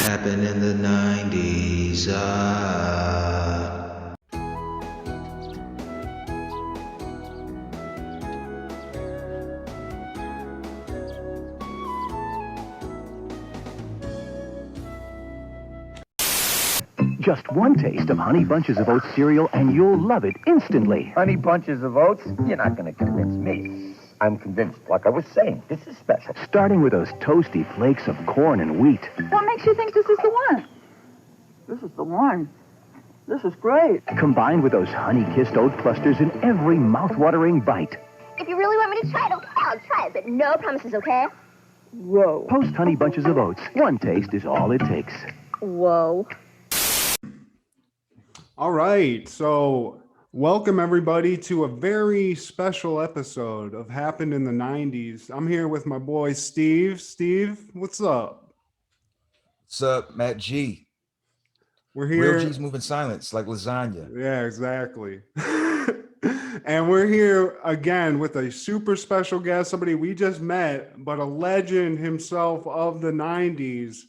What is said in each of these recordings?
Happened in the 90's. Just one taste of Honey Bunches of Oats cereal and you'll love it instantly. Honey Bunches of Oats? You're not going to convince me. I'm convinced. Like I was saying, this is special. Starting with those toasty flakes of corn and wheat. What makes you think this is the one? This is the one. This is great. Combined with those honey-kissed oat clusters in every mouth-watering bite. If you really want me to try it, okay, I'll try it, but no promises, okay? Whoa. Post Honey Bunches of Oats. One taste is all it takes. Whoa. All right, so welcome everybody to a very special episode of Happened in the 90's. I'm here with my boy Steve. Steve, what's up? What's up, Matt G? We're here. Real G's moving silence like lasagna. Yeah, exactly. And we're here again with a super special guest, somebody we just met, but a legend himself of the 90's,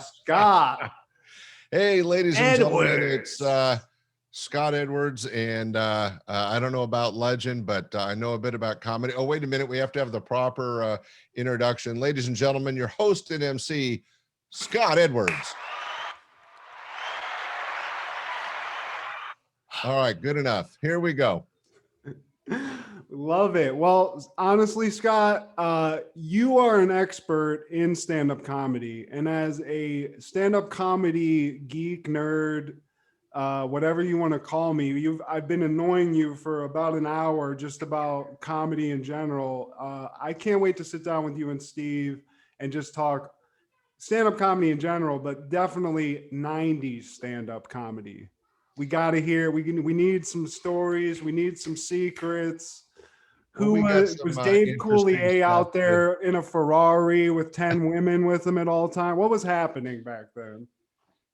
Scott. Hey, ladies and Edwards. gentlemen, it's Scott Edwards, and I don't know about legend, but I know a bit about comedy. Oh, wait a minute. We have to have the proper introduction. Ladies and gentlemen, your host and MC, Scott Edwards. All right, good enough. Here we go. Love it. Well, honestly, Scott, you are an expert in stand-up comedy, and as a stand-up comedy geek, nerd, whatever you want to call me, I've been annoying you for about an hour just about comedy in general. I can't wait to sit down with you and Steve and just talk stand-up comedy in general, but definitely 90's stand-up comedy. We got to hear. We need some stories. We need some secrets. Who was Dave Coulier out there in a Ferrari with 10 women with him at all time? What was happening back then?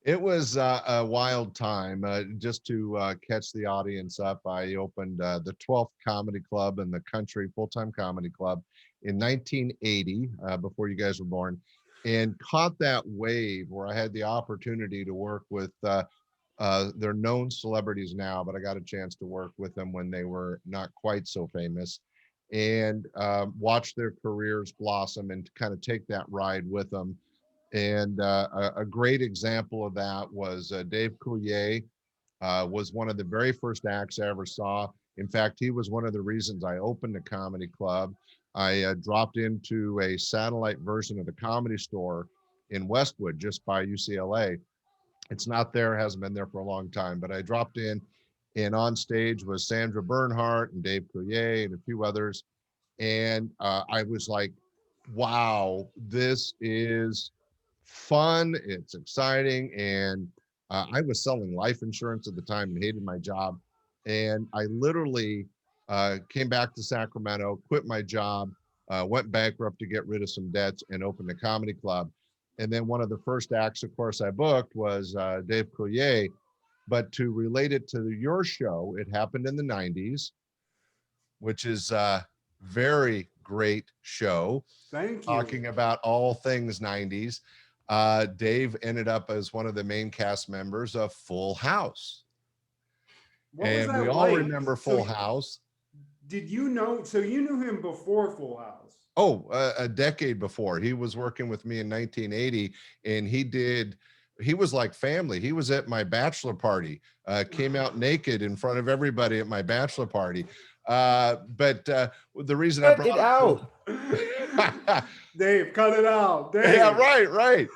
It was a wild time. Just to catch the audience up, I opened the 12th comedy club in the country, full-time comedy club, in 1980, before you guys were born, and caught that wave where I had the opportunity to work with they're known celebrities now, but I got a chance to work with them when they were not quite so famous, and watch their careers blossom and kind of take that ride with them. And a great example of that was Dave Coulier. Was one of the very first acts I ever saw. In fact, he was one of the reasons I opened a comedy club. I dropped into a satellite version of the Comedy Store in Westwood, just by UCLA. It's not there, hasn't been there for a long time, but I dropped in, and on stage was Sandra Bernhardt and Dave Coulier and a few others. And I was like, wow, this is fun. It's exciting. And I was selling life insurance at the time and hated my job. And I literally came back to Sacramento, quit my job, went bankrupt to get rid of some debts, and opened a comedy club. And then one of the first acts, of course, I booked was Dave Coulier. But to relate it to your show, it happened in the 90's, which is a very great show. Thank you. Talking about all things 90's. Dave ended up as one of the main cast members of Full House. And we all remember Full House. Did you know, so you knew him before Full House? Oh, a decade before. He was working with me in 1980, and he was like family. He was at my bachelor party, came out naked in front of everybody at my bachelor party. But the reason I brought it out. Dave, cut it out. Dave. Yeah, right.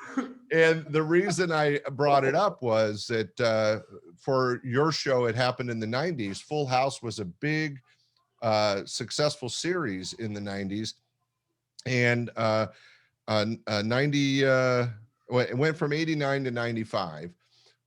And the reason I brought it up was that for your show, it happened in the 90's. Full House was a big, successful series in the 90's. And 90, it went from 89 to 95.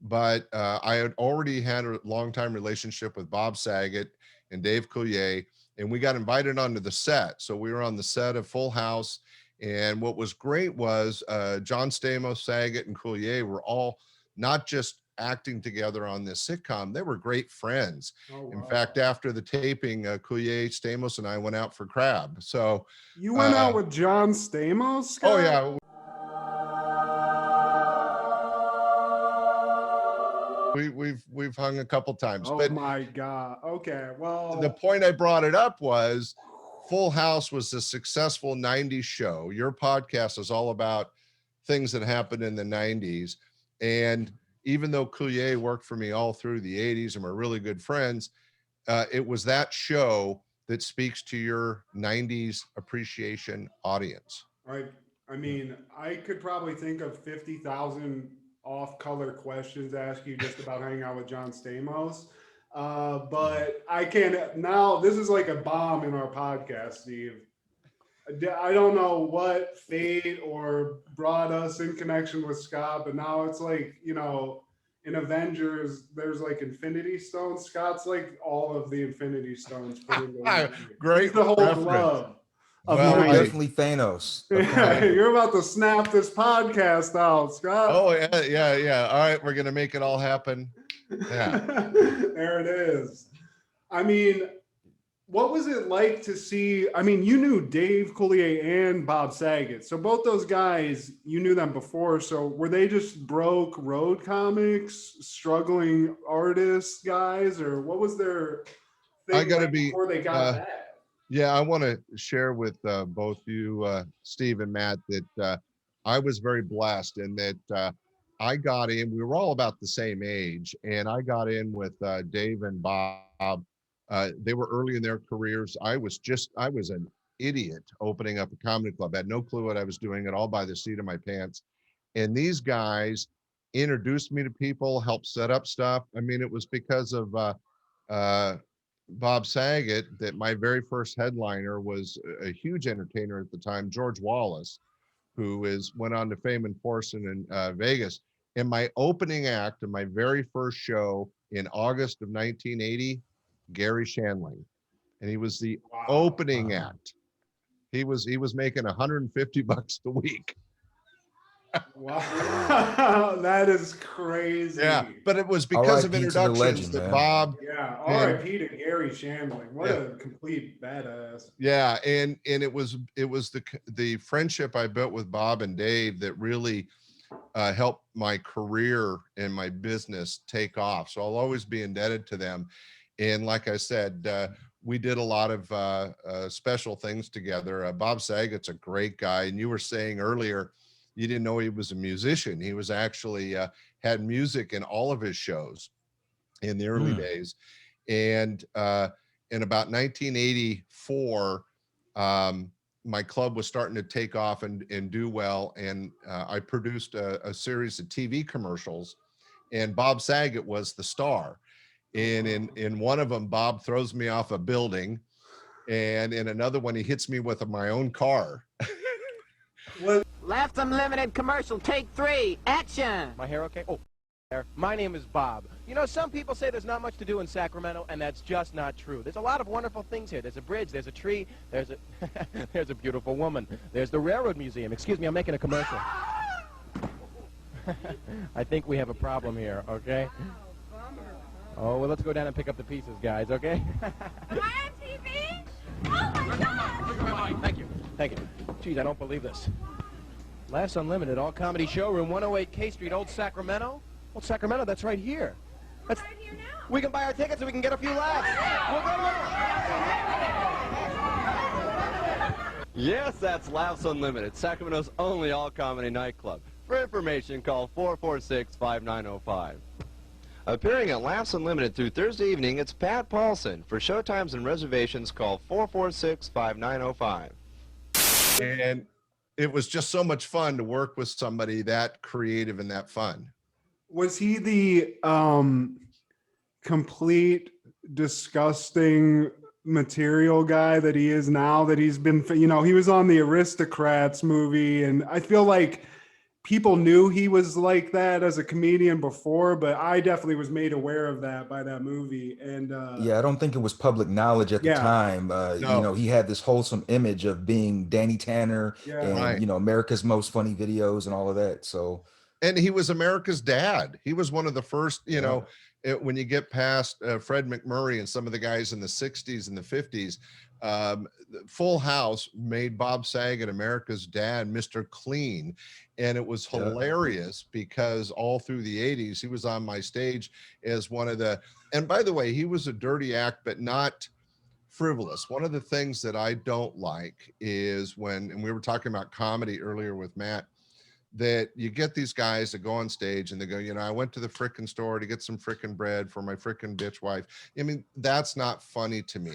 But I had already had a long-time relationship with Bob Saget and Dave Coulier, and we got invited onto the set. So we were on the set of Full House. And what was great was John Stamos, Saget, and Coulier were all not just acting together on this sitcom, they were great friends. Oh, wow. In fact, after the taping, Coulier, Stamos, and I went out for crab. So you went out with John Stamos, Scott? Oh yeah. we've hung a couple times. Oh but my God. Okay. Well, the point I brought it up was Full House was a successful 90s show. Your podcast is all about things that happened in the 90s. And even though Coulier worked for me all through the 80s and we're really good friends, it was that show that speaks to your 90s appreciation audience. I mean, I could probably think of 50,000 off-color questions to ask you just about hanging out with John Stamos. But I can't now. This is like a bomb in our podcast, Steve. I don't know what fate or brought us in connection with Scott, but now it's like, you know, in Avengers, there's like Infinity Stones. Scott's like all of the Infinity Stones. Put into Great. He's the whole reference. glove. Well, Definitely Thanos. You're about to snap this podcast out, Scott. Oh yeah. All right, we're gonna make it all happen. Yeah. There it is. I mean, what was it like to see? I mean, you knew Dave Coulier and Bob Saget, so both those guys, you knew them before. So were they just broke road comics, struggling artists guys, or what was their thing I gotta like be before they got that? Yeah, I want to share with both you, Steve and Matt, that I was very blessed in that I got in. We were all about the same age, and I got in with Dave and Bob. They were early in their careers. I was an idiot opening up a comedy club. I had no clue what I was doing at all by the seat of my pants. And these guys introduced me to people, helped set up stuff. I mean, it was because of Bob Saget that my very first headliner was a huge entertainer at the time, George Wallace, who went on to fame and fortune in Vegas. And my opening act of my very first show in August of 1980, Gary Shandling, and he was the opening act. He was making $150 a week. Wow, that is crazy. Yeah, but it was because of introductions legend, that man. Bob. Yeah, R.I.P. to Gary Shandling. What a complete badass. Yeah, and it was the friendship I built with Bob and Dave that really helped my career and my business take off. So I'll always be indebted to them. And like I said, we did a lot of special things together. Bob Saget's a great guy, and you were saying earlier, you didn't know he was a musician. He was actually had music in all of his shows in the early days. And in about 1984, my club was starting to take off and do well. And I produced a series of TV commercials, and Bob Saget was the star. And in one of them, Bob throws me off a building. And in another one, he hits me with my own car. Laughs Unlimited commercial, take 3, action! My hair okay? Oh, my name is Bob. You know, some people say there's not much to do in Sacramento, and that's just not true. There's a lot of wonderful things here. There's a bridge, there's a tree, there's a beautiful woman. There's the Railroad Museum. Excuse me, I'm making a commercial. I think we have a problem here, okay? Oh, well, let's go down and pick up the pieces, guys, okay? Am I on TV? Oh my God! Thank you. Thank you. Geez, I don't believe this. Laughs Unlimited, all comedy showroom, 108 K Street, Old Sacramento. Old Sacramento, that's right here. That's right here now. We can buy our tickets and we can get a few laughs. We'll go. Yes, that's Laughs Unlimited, Sacramento's only all-comedy nightclub. For information, call 446-5905. Appearing at Laughs Unlimited through Thursday evening, it's Pat Paulson. For showtimes and reservations, call 446-5905. And it was just so much fun to work with somebody that creative and that fun. Was he the complete disgusting material guy that he is now, that he's been, you know, he was on the Aristocrats movie, and I feel like people knew he was like that as a comedian before, but I definitely was made aware of that by that movie. And yeah, I don't think it was public knowledge at the time. No. You know, he had this wholesome image of being Danny Tanner and you know, America's Most Funny Videos and all of that. So, and he was America's dad. He was one of the first, you know, when you get past Fred McMurray and some of the guys in the 60s and the 50s, Full House made Bob Saget America's Dad Mr. Clean, and it was hilarious because all through the 80s he was on my stage as one of the, and by the way, he was a dirty act but not frivolous. One of the things that I don't like is when, and we were talking about comedy earlier with Matt, that you get these guys that go on stage and they go, you know, I went to the frickin' store to get some frickin' bread for my frickin' bitch wife. I mean, that's not funny to me.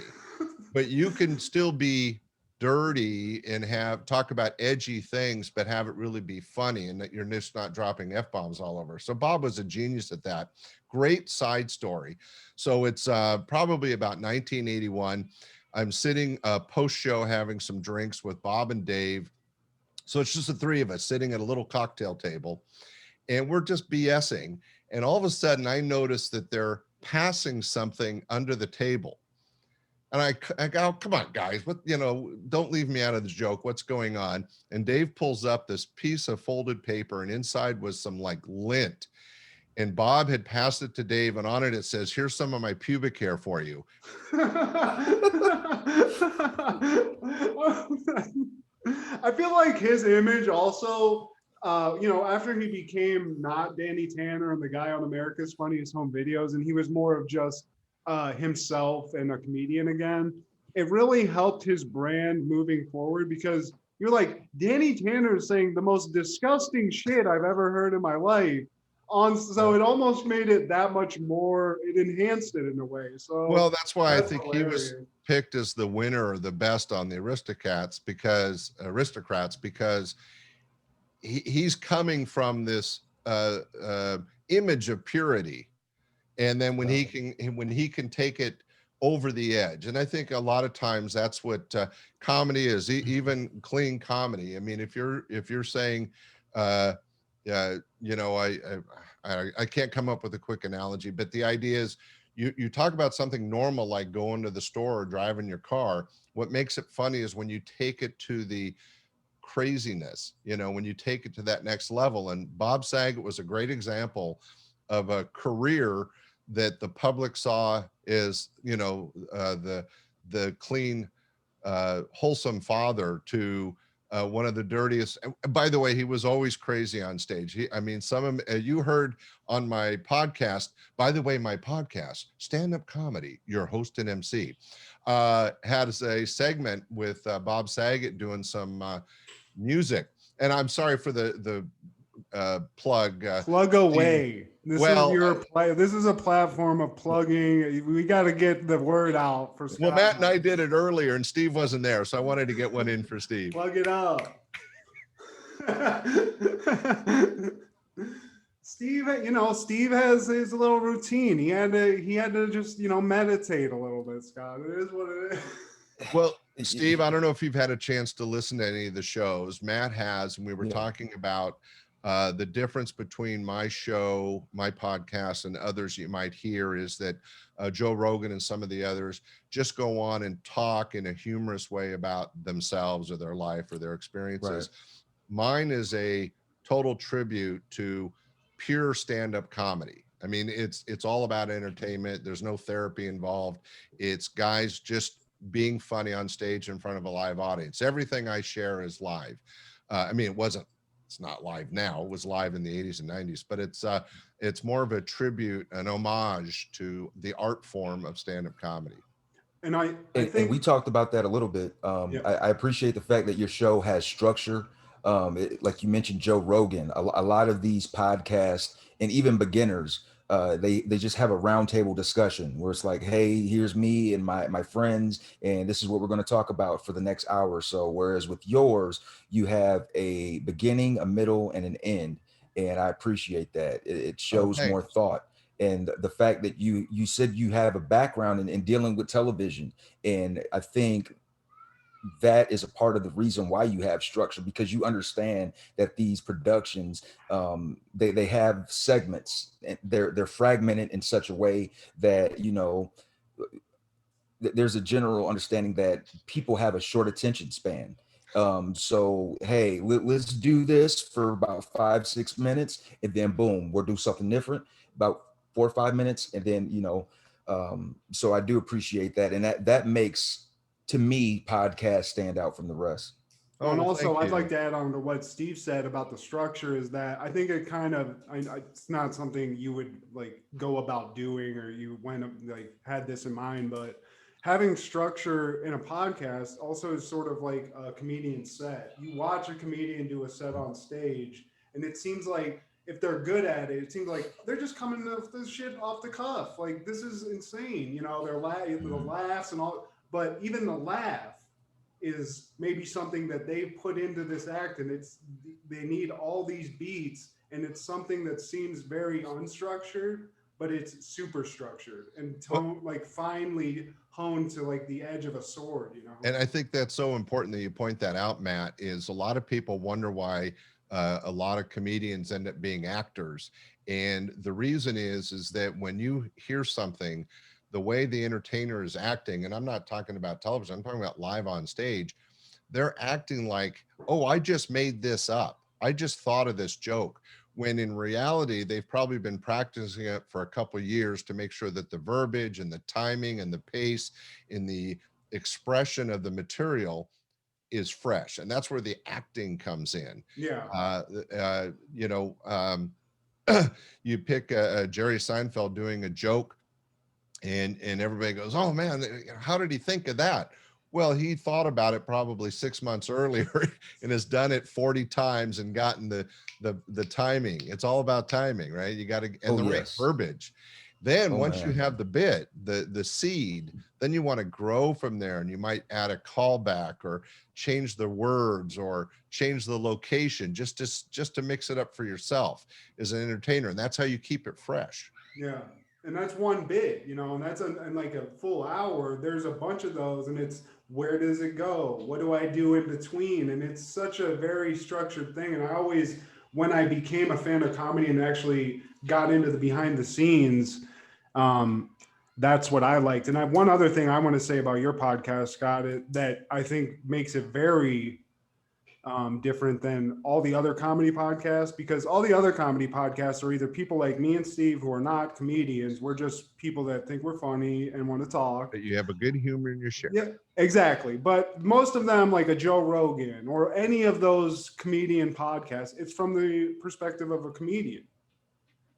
But you can still be dirty and talk about edgy things, but have it really be funny, and that you're just not dropping F-bombs all over. So Bob was a genius at that. Great side story. So it's probably about 1981. I'm sitting post-show having some drinks with Bob and Dave. So it's just the three of us sitting at a little cocktail table, and we're just BSing. And all of a sudden I notice that they're passing something under the table. And I go, come on, guys, what, you know, don't leave me out of the joke. What's going on? And Dave pulls up this piece of folded paper, and inside was some like lint. And Bob had passed it to Dave, and on it says, here's some of my pubic hair for you. I feel like his image also, you know, after he became not Danny Tanner and the guy on America's Funniest Home Videos, and he was more of just himself and a comedian again, it really helped his brand moving forward, because you're like, Danny Tanner is saying the most disgusting shit I've ever heard in my life. So it almost made it that much more, it enhanced it in a way. So well, that's why I think hilarious. he was picked as the winner or the best on the aristocrats because he's coming from this image of purity, and then when he can take it over the edge. And I think a lot of times that's what comedy is, even clean comedy. I mean, if you're saying you know, I can't come up with a quick analogy, but the idea is you talk about something normal like going to the store or driving your car. What makes it funny is when you take it to the craziness, you know, when you take it to that next level. And Bob Saget was a great example of a career that the public saw as, you know, the clean, wholesome father to one of the dirtiest. By the way, he was always crazy on stage. I mean, some of you heard on my podcast, by the way, my podcast, Stand-Up Comedy, your host and MC, had a segment with Bob Saget doing some music. And I'm sorry for the plug. Plug away. This is a platform of plugging. We got to get the word out for Scott. Well, Matt and I did it earlier, and Steve wasn't there, so I wanted to get one in for Steve. Plug it up. Steve, you know, Steve has his little routine. He had to just, you know, meditate a little bit, Scott. It is what it is. Well, Steve, I don't know if you've had a chance to listen to any of the shows. Matt has, and we were talking about the difference between my show, my podcast, and others you might hear is that Joe Rogan and some of the others just go on and talk in a humorous way about themselves or their life or their experiences. Right. Mine is a total tribute to pure stand-up comedy. I mean, it's all about entertainment. There's no therapy involved. It's guys just being funny on stage in front of a live audience. Everything I share is live. I mean, it's not live now. It was live in the 80s and 90s, but it's more of a tribute, an homage to the art form of stand-up comedy. And I think and we talked about that a little bit. I appreciate the fact that your show has structure. Like you mentioned, Joe Rogan, a lot of these podcasts and even beginners, they just have a roundtable discussion where it's like, hey, here's me and my friends, and this is what we're going to talk about for the next hour or so. Whereas with yours, you have a beginning, a middle, and an end. And I appreciate that. It shows more thought. And the fact that you said you have a background in dealing with television. And I think that is a part of the reason why you have structure, because you understand that these productions, they have segments, and they're fragmented in such a way that, you know, there's a general understanding that people have a short attention span. So, hey, let's do this for about 5-6 minutes, and then boom, we'll do something different about 4 or 5 minutes. And then, you know, so I do appreciate that. And that makes to me, podcasts stand out from the rest. Well, and also, I'd like to add on to what Steve said about the structure is that I think it kind of, it's not something you would like go about doing or you went like had this in mind, but having structure in a podcast also is sort of like a comedian set. You watch a comedian do a set on stage, and it seems like if they're good at it, it seems like they're just coming off this shit off the cuff. Like, this is insane. You know, the laughs and all, but even the laugh is maybe something that they put into this act, and they need all these beats, and it's something that seems very unstructured, but it's super structured and like finely honed to like the edge of a sword, you know? And I think that's so important that you point that out, Matt, is a lot of people wonder why a lot of comedians end up being actors. And the reason is that when you hear something, the way the entertainer is acting, and I'm not talking about television, I'm talking about live on stage, they're acting like, oh, I just made this up. I just thought of this joke. When in reality, they've probably been practicing it for a couple of years to make sure that the verbiage and the timing and the pace and the expression of the material is fresh. And that's where the acting comes in. Yeah. You pick Jerry Seinfeld doing a joke, and everybody goes, oh man, how did he think of that? Well, he thought about it probably 6 months earlier and has done it 40 times and gotten the timing. It's all about timing, right? You got to, and right verbiage. Then once you have the bit, the seed, then you want to grow from there, and you might add a callback or change the words or change the location just to mix it up for yourself as an entertainer. And that's how you keep it fresh. Yeah. And that's one bit, you know, and that's in like a full hour. There's a bunch of those, and it's where does it go? What do I do in between? And it's such a very structured thing. And I always, when I became a fan of comedy and actually got into the behind the scenes, that's what I liked. And I have one other thing I want to say about your podcast, Scott, that I think makes it very different than all the other comedy podcasts, because all the other comedy podcasts are either people like me and Steve who are not comedians. We're just people that think we're funny and want to talk. But you have a good humor in your share. Yeah, exactly. But most of them, like a Joe Rogan or any of those comedian podcasts, it's from the perspective of a comedian.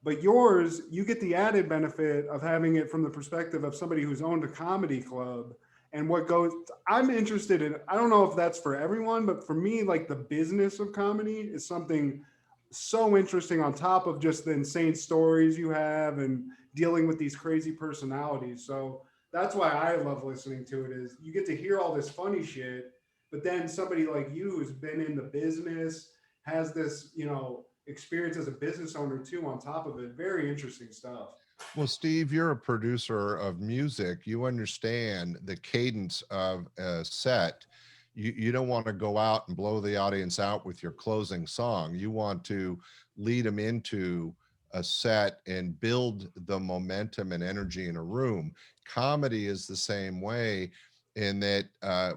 But yours, you get the added benefit of having it from the perspective of somebody who's owned a comedy club. And what goes, I'm interested in, I don't know if that's for everyone, but for me, like the business of comedy is something so interesting on top of just the insane stories you have and dealing with these crazy personalities. So that's why I love listening to it, is you get to hear all this funny shit, but then somebody like you who's been in the business, has this, you know, experience as a business owner too on top of it. Very interesting stuff. Well, Steve, you're a producer of music. You understand the cadence of a set. You don't want to go out and blow the audience out with your closing song. You want to lead them into a set and build the momentum and energy in a room. Comedy is the same way, in that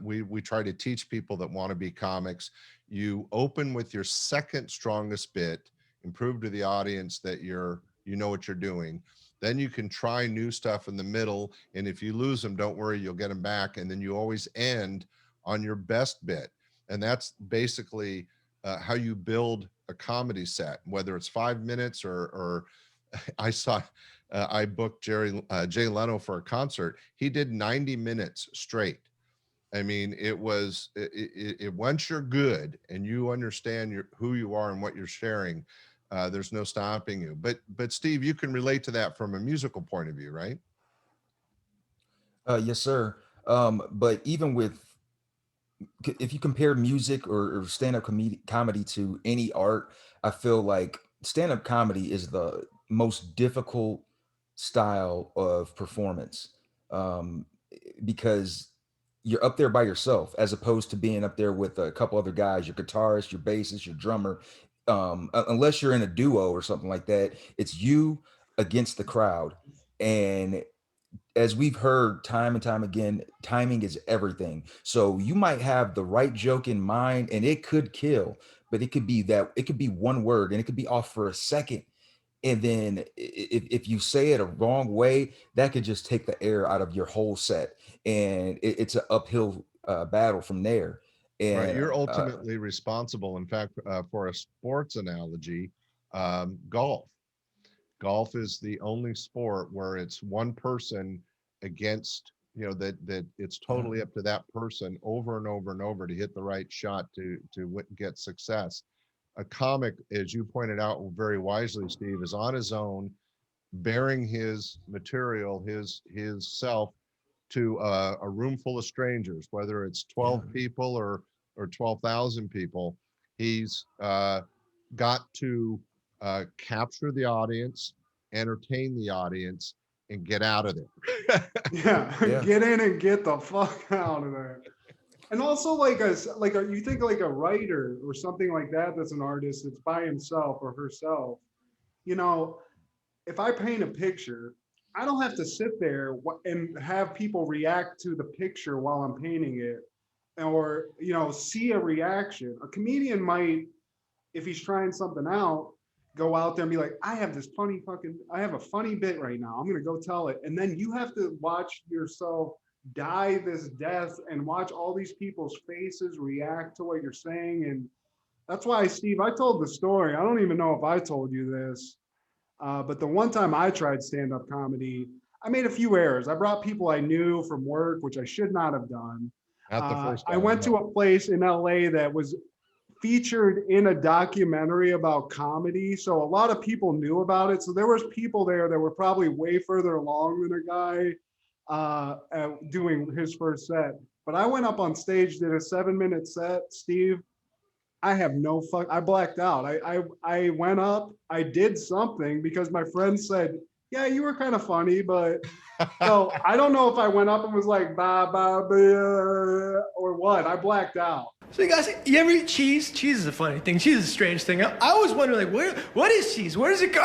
we try to teach people that want to be comics. You open with your second strongest bit and prove to the audience that you know what you're doing. Then you can try new stuff in the middle. And if you lose them, don't worry, you'll get them back. And then you always end on your best bit. And that's basically how you build a comedy set, whether it's 5 minutes or I booked Jay Leno for a concert. He did 90 minutes straight. I mean, it once you're good and you understand who you are and what you're sharing, there's no stopping you. But Steve, you can relate to that from a musical point of view, right? Yes, sir. But even if you compare music or stand-up comedy to any art, I feel like stand-up comedy is the most difficult style of performance, because you're up there by yourself, as opposed to being up there with a couple other guys, your guitarist, your bassist, your drummer. Unless you're in a duo or something like that, it's you against the crowd. And as we've heard time and time again, timing is everything. So you might have the right joke in mind and it could kill, but it could be one word and it could be off for a second. And then if you say it a wrong way, that could just take the air out of your whole set. And it's an uphill battle from there. And right, you're ultimately responsible. In fact, for a sports analogy, golf. Golf is the only sport where it's one person against, that it's totally up to that person over and over and over to hit the right shot to get success. A comic, as you pointed out very wisely, Steve, is on his own, bearing his material, his self to a room full of strangers, whether it's 12 people or 12,000 people. He's got to capture the audience, entertain the audience, and get out of there. Get in and get the fuck out of there. And also, you think like a writer or something like that that's an artist that's by himself or herself. If I paint a picture, I don't have to sit there and have people react to the picture while I'm painting it, or see a reaction. A comedian might, if he's trying something out, go out there and be like, I have a funny bit right now. I'm gonna go tell it. And then you have to watch yourself die this death and watch all these people's faces react to what you're saying. And that's why, Steve, I told the story. I don't even know if I told you this, but the one time I tried stand-up comedy, I made a few errors. I brought people I knew from work, which I should not have done. Not the first time, I went to a place in LA that was featured in a documentary about comedy, so a lot of people knew about it. So there was people there that were probably way further along than a guy doing his first set. But I went up on stage, did a 7-minute set, Steve. I have I blacked out. I went up, I did something because my friend said, yeah, you were kind of funny, but so I don't know if I went up and was like, ba, ba, ba, or what. I blacked out. So you guys, you ever eat cheese? Cheese is a funny thing. Cheese is a strange thing. I always wonder, like, what is cheese? Where does it go?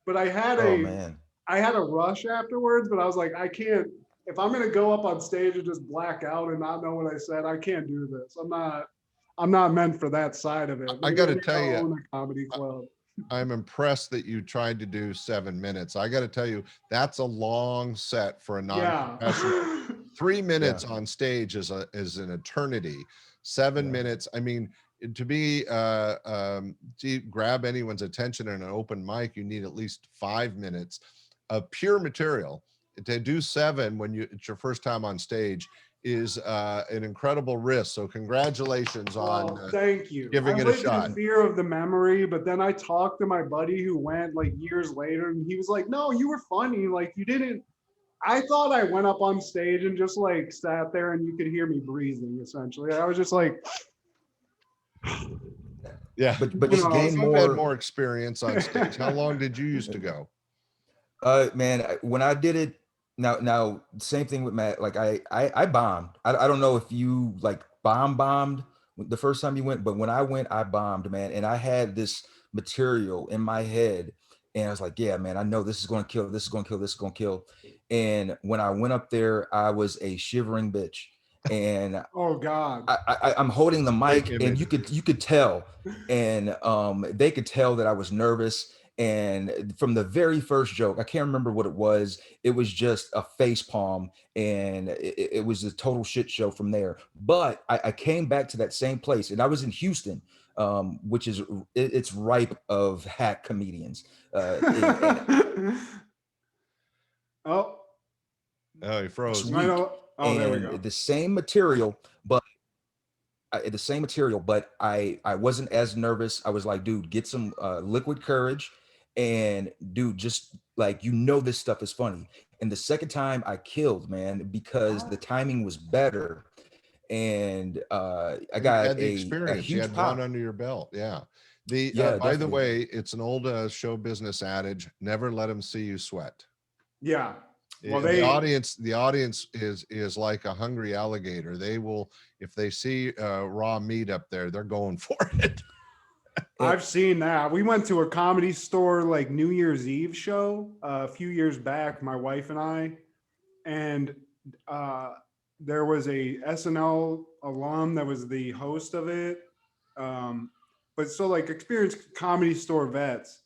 But I had a rush afterwards, but I was like, I can't, if I'm gonna go up on stage and just black out and not know what I said, I can't do this. I'm not meant for that side of it. I gotta tell you, own a comedy club. I'm impressed that you tried to do 7 minutes. I got to tell you, that's a long set for a non-professional. 3 minutes on stage is an eternity. 7 minutes. I mean, to grab anyone's attention in an open mic, you need at least 5 minutes of pure material. To do 7 when it's your first time on stage is an incredible risk. So congratulations on thank you. Giving it a shot. In fear of the memory, but then I talked to my buddy who went like years later, and he was like, no, you were funny. Like you didn't. I thought I went up on stage and just like sat there and you could hear me breathing essentially. I was just like, yeah, but just gain more experience on stage. How long did you used to go? Man, when I did it, now same thing with Matt. Like I bombed. I don't know if you like bombed the first time you went, but when I went, I bombed, man. And I had this material in my head, and I was like, yeah, man, I know this is going to kill. This is going to kill. This is going to kill. And when I went up there, I was a shivering bitch. And oh God, I'm holding the mic, and you could tell, and they could tell that I was nervous. And from the very first joke, I can't remember what it was. It was just a face palm, and it was a total shit show from there. But I came back to that same place, and I was in Houston, which is it's ripe of hack comedians. Oh, he froze. There we go. The same material, but I wasn't as nervous. I was like, dude, get some liquid courage, and dude, just like, this stuff is funny. And the second time I killed, man, because the timing was better, and I got the experience. A huge you had pop. one under your belt. Yeah. By the way, it's an old show business adage: never let them see you sweat. Yeah. Well, the audience is like a hungry alligator. They will, if they see raw meat up there, they're going for it. I've seen that. We went to a Comedy Store like New Year's Eve show a few years back, my wife and I, and there was a SNL alum that was the host of it. But so like experienced Comedy Store vets.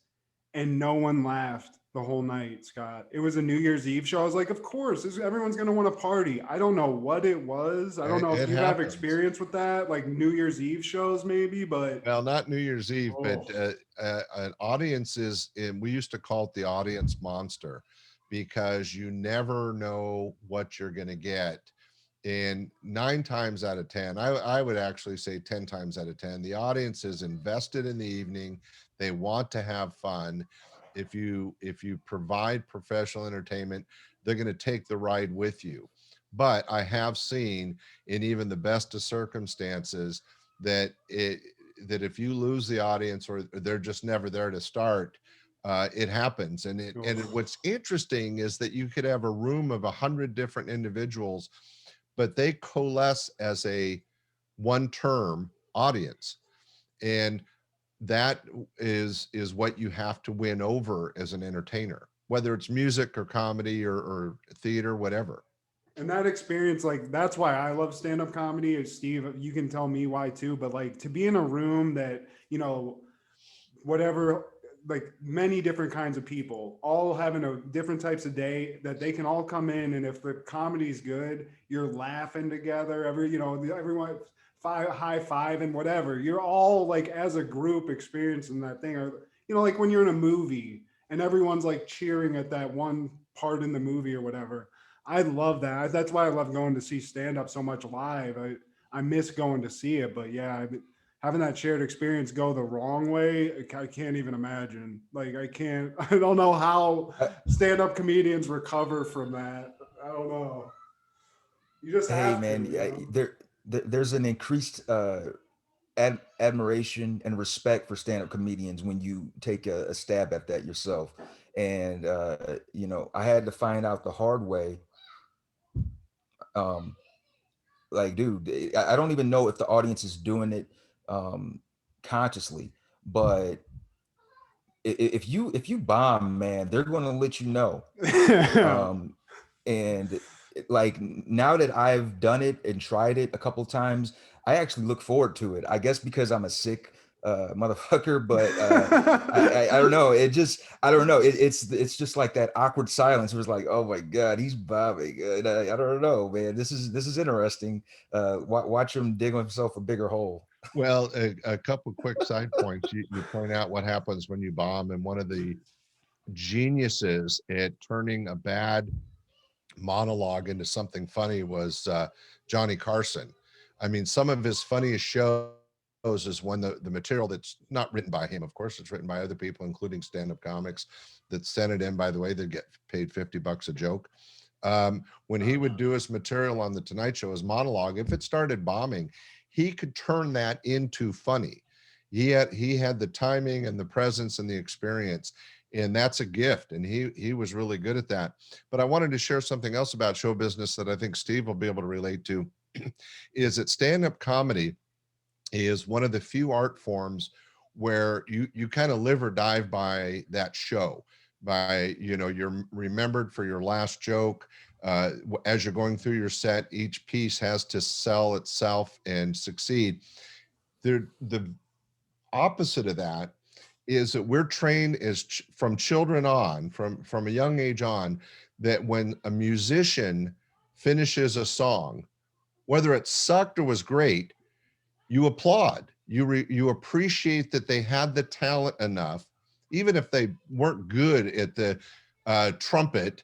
and no one laughed the whole night, Scott. It was a New Year's Eve show. I was like, of course, everyone's going to want to party. I don't know what it was. I don't know if you have experience with that, like New Year's Eve shows maybe, but. Well, not New Year's Eve, but an audience we used to call it the audience monster, because you never know what you're going to get. And 9 times out of 10, I would actually say 10 times out of 10, the audience is invested in the evening. They want to have fun. If you provide professional entertainment, they're going to take the ride with you. But I have seen in even the best of circumstances that if you lose the audience or they're just never there to start, it happens. And what's interesting is that you could have a room of 100 different individuals, but they coalesce as a one-term audience. And that is what you have to win over as an entertainer, whether it's music or comedy or theater, whatever. And that experience, like, that's why I love stand-up comedy. Steve, you can tell me why too, but like to be in a room that, whatever, like many different kinds of people all having different types of day, that they can all come in, and if the comedy's good, you're laughing together, everyone high five and whatever, you're all like as a group experiencing that thing. Or like when you're in a movie and everyone's like cheering at that one part in the movie or whatever. I love that. That's why I love going to see stand-up so much live. I miss going to see it, but yeah, having that shared experience go the wrong way, I can't even imagine. Like I don't know how stand-up comedians recover from that. I don't know. You just have to, there's an increased admiration and respect for stand-up comedians when you take a stab at that yourself. And I had to find out the hard way. Like, dude, I don't even know if the audience is doing it consciously, but if you bomb, man, they're going to let you know. And like, now that I've done it and tried it a couple of times, I actually look forward to it. I guess because I'm a sick motherfucker, but I don't know. I don't know. It's just like that awkward silence. It was like, oh my God, he's bobbing. I don't know, man. This is interesting. Watch him dig himself a bigger hole. Well, a couple quick side points. You point out what happens when you bomb, and one of the geniuses at turning a bad monologue into something funny was Johnny Carson. I mean, some of his funniest shows is when the material that's not written by him, of course, it's written by other people, including stand-up comics that sent it in, by the way, they get paid $50 a joke. When he would do his material on the Tonight Show, his monologue, if it started bombing, he could turn that into funny. He had the timing and the presence and the experience, and that's a gift. And he was really good at that. But I wanted to share something else about show business that I think Steve will be able to relate to, is that stand-up comedy is one of the few art forms where you kind of live or die by that show. By, you're remembered for your last joke. As you're going through your set, each piece has to sell itself and succeed. The opposite of that is that we're trained from children on, from a young age on, that when a musician finishes a song, whether it sucked or was great, you applaud. You appreciate that they had the talent enough, even if they weren't good at the trumpet,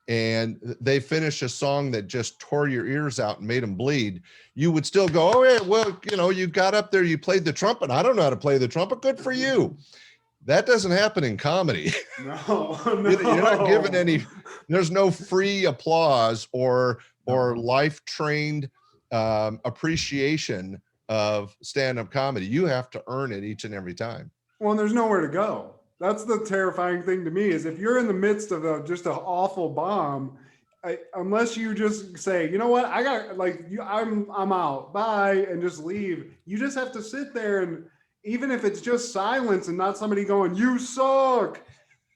and they finished a song that just tore your ears out and made them bleed, you would still go, oh yeah, well, you got up there, you played the trumpet. I don't know how to play the trumpet. Good for you. That doesn't happen in comedy. No. You're not given any. There's no free applause or life-trained appreciation of stand-up comedy. You have to earn it each and every time. Well, and there's nowhere to go. That's the terrifying thing to me, is if you're in the midst of just an awful bomb, unless you just say, you know what, I got I'm out, bye, and just leave. You just have to sit there, and even if it's just silence and not somebody going, you suck,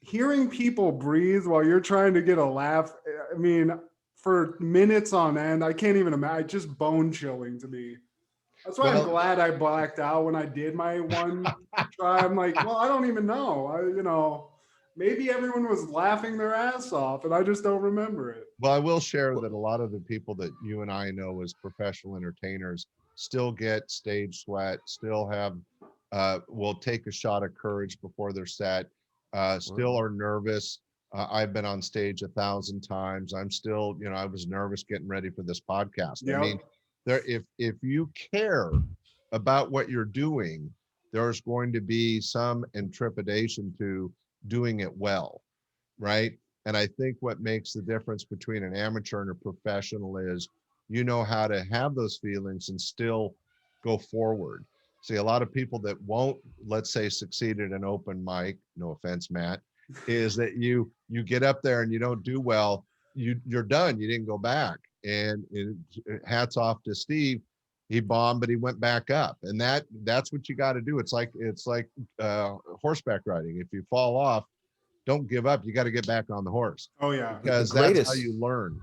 hearing people breathe while you're trying to get a laugh, I mean, for minutes on end, I can't even imagine. It's just bone chilling to me. That's why I'm glad I blacked out when I did my one try. I'm like, well, I don't even know. maybe everyone was laughing their ass off and I just don't remember it. Well, I will share that a lot of the people that you and I know as professional entertainers still get stage sweat, still have, will take a shot of courage before their set, still are nervous. I've been on stage 1,000 times. I'm still, I was nervous getting ready for this podcast. Yep. I mean, if you care about what you're doing, there's going to be some intrepidation to doing it well, right? And I think what makes the difference between an amateur and a professional is you know how to have those feelings and still go forward. See, a lot of people that won't, let's say, succeed at an open mic, no offense, Matt, is that you get up there and you don't do well, you're done, you didn't go back. And hats off to Steve. He bombed, but he went back up, and that's what you got to do. It's like horseback riding. If you fall off, don't give up. You got to get back on the horse. Oh yeah, because that's how you learn.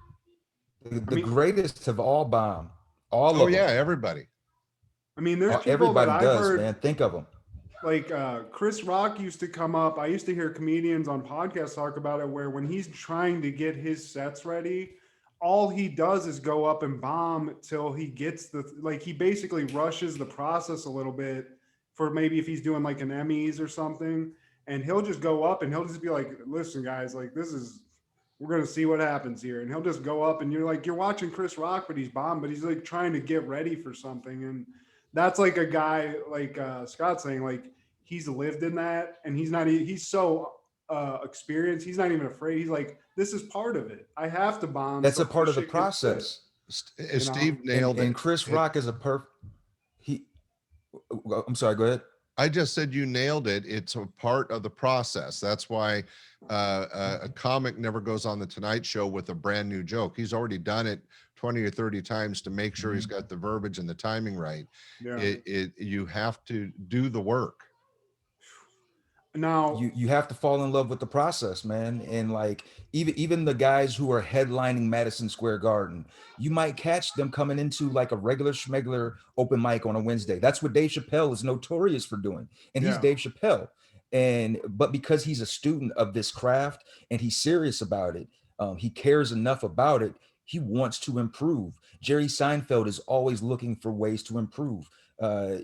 The greatest have all bombed. All of them. Yeah, everybody. I mean, there's people everybody that does, I've heard, man. Think of them. Like Chris Rock used to come up. I used to hear comedians on podcasts talk about it, where when he's trying to get his sets ready, all he does is go up and bomb till he gets he basically rushes the process a little bit for maybe if he's doing like an Emmys or something, and he'll just go up and he'll just be like, listen guys, like we're going to see what happens here. And he'll just go up and you're watching Chris Rock, but he's bombed, but he's like trying to get ready for something. And that's like a guy like Scott saying, like he's lived in that and he's so experienced. He's not even afraid. He's like, this is part of it. I have to bomb. That's a part of the process. Steve nailed it. And Chris Rock is I'm sorry, go ahead. I just said you nailed it. It's a part of the process. That's why a comic never goes on the Tonight Show with a brand new joke. He's already done it 20 or 30 times to make sure he's got the verbiage and the timing right. Yeah. You have to do the work. Now you have to fall in love with the process, man. And like even the guys who are headlining Madison Square Garden, you might catch them coming into like a regular schmegular open mic on a Wednesday. That's what Dave Chappelle is notorious for doing. And he's Dave Chappelle. But because he's a student of this craft and he's serious about it, he cares enough about it. He wants to improve. Jerry Seinfeld is always looking for ways to improve.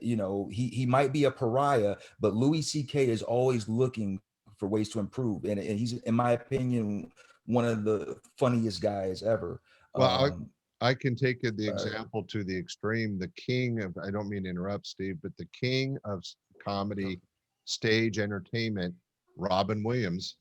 He might be a pariah, but Louis C.K. is always looking for ways to improve. And he's, in my opinion, one of the funniest guys ever. Well, I can take the example to the extreme. The king of, I don't mean to interrupt, Steve, but the king of comedy, stage entertainment, Robin Williams,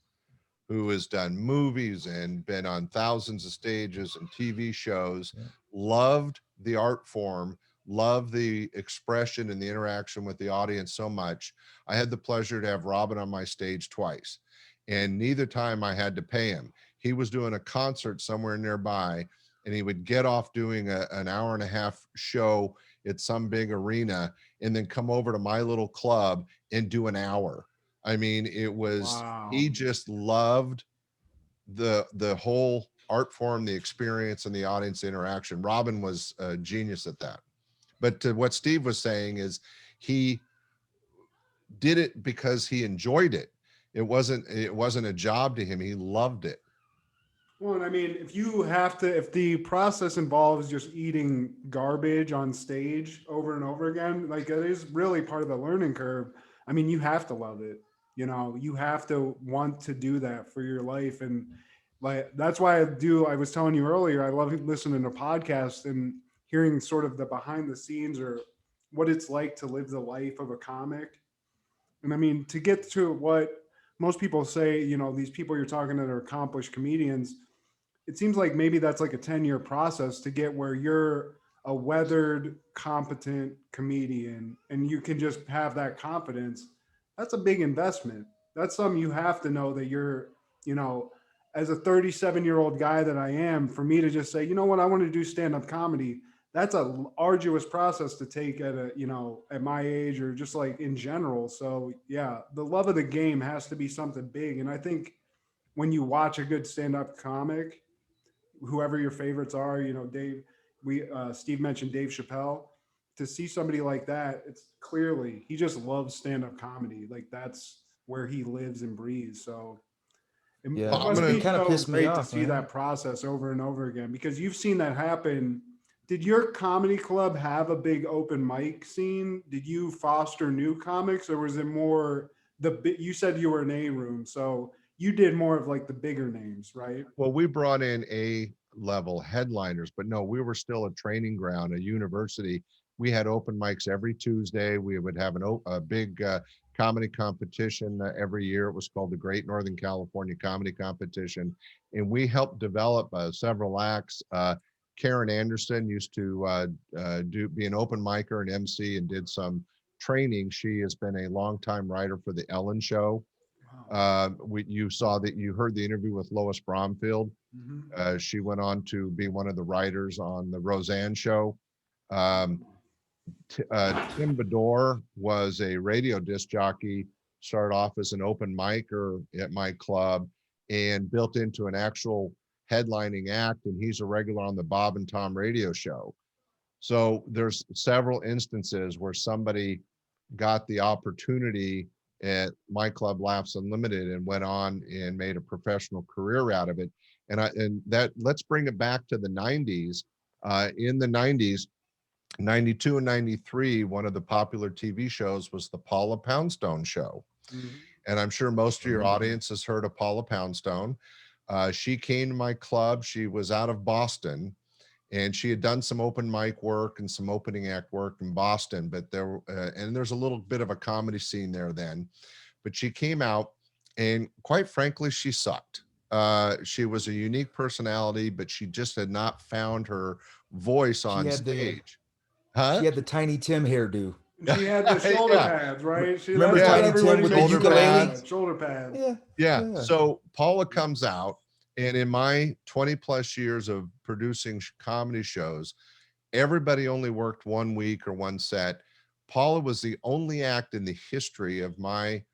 who has done movies and been on thousands of stages and TV shows, loved the art form, loved the expression and the interaction with the audience so much. I had the pleasure to have Robin on my stage twice, and neither time I had to pay him. He was doing a concert somewhere nearby, and he would get off doing an hour and a half show at some big arena and then come over to my little club and do an hour. I mean, it was, he just loved the whole art form, the experience, and the audience interaction. Robin was a genius at that. But what Steve was saying is he did it because he enjoyed it. It wasn't a job to him. He loved it. Well, I mean, if the process involves just eating garbage on stage over and over again, like it is really part of the learning curve. I mean, you have to love it. You have to want to do that for your life. And like, that's why I was telling you earlier, I love listening to podcasts and hearing sort of the behind the scenes or what it's like to live the life of a comic. And I mean, to get to what most people say, these people you're talking to that are accomplished comedians, it seems like maybe that's like a 10-year process to get where you're a weathered, competent comedian and you can just have that confidence. That's a big investment. That's something you have to know that you're, as a 37-year-old guy that I am, for me to just say, you know what, I want to do stand-up comedy. That's a arduous process to take at my age or just like in general. So yeah, the love of the game has to be something big. And I think when you watch a good stand-up comic, whoever your favorites are, Dave, Steve mentioned Dave Chappelle, to see somebody like that, it's clearly, he just loves stand-up comedy. Like that's where he lives and breathes. So It Yeah, must be it kind of so pissed me great off, to see man. that process over and over again, because you've seen that happen. Did your comedy club have a big open mic scene? Did you foster new comics, or was it more you said you were an A room, so you did more of like the bigger names, right? Well, we brought in A-level headliners, but no, we were still a training ground, a university. We had open mics every Tuesday. We would have a big comedy competition every year. It was called the Great Northern California Comedy Competition. And we helped develop several acts. Karen Anderson used to be an open micer and MC and did some training. She has been a longtime writer for the Ellen Show. You heard the interview with Lois Bromfield. She went on to be one of the writers on the Roseanne Show. Tim Bedore was a radio disc jockey, started off as an open micer at my club and built into an actual headlining act, and he's a regular on the Bob and Tom radio show. So there's several instances where somebody got the opportunity at my club, Laughs Unlimited, and went on and made a professional career out of it. Let's bring it back to the 90s. In the 90s, 92 and 93, one of the popular TV shows was the Paula Poundstone show. And I'm sure most of your audience has heard of Paula Poundstone. She came to my club. She was out of Boston, and she had done some open mic work and some opening act work in Boston, but there's a little bit of a comedy scene there then. But she came out, and quite frankly, she sucked. She was a unique personality, but she just had not found her voice on stage. She had the Tiny Tim hairdo. She had the shoulder pads, right? Remember Tiny Tim with the ukulele? Shoulder pads. Yeah. So Paula comes out, and in my 20 plus years of producing comedy shows, everybody only worked 1 week or one set. Paula was the only act in the history of my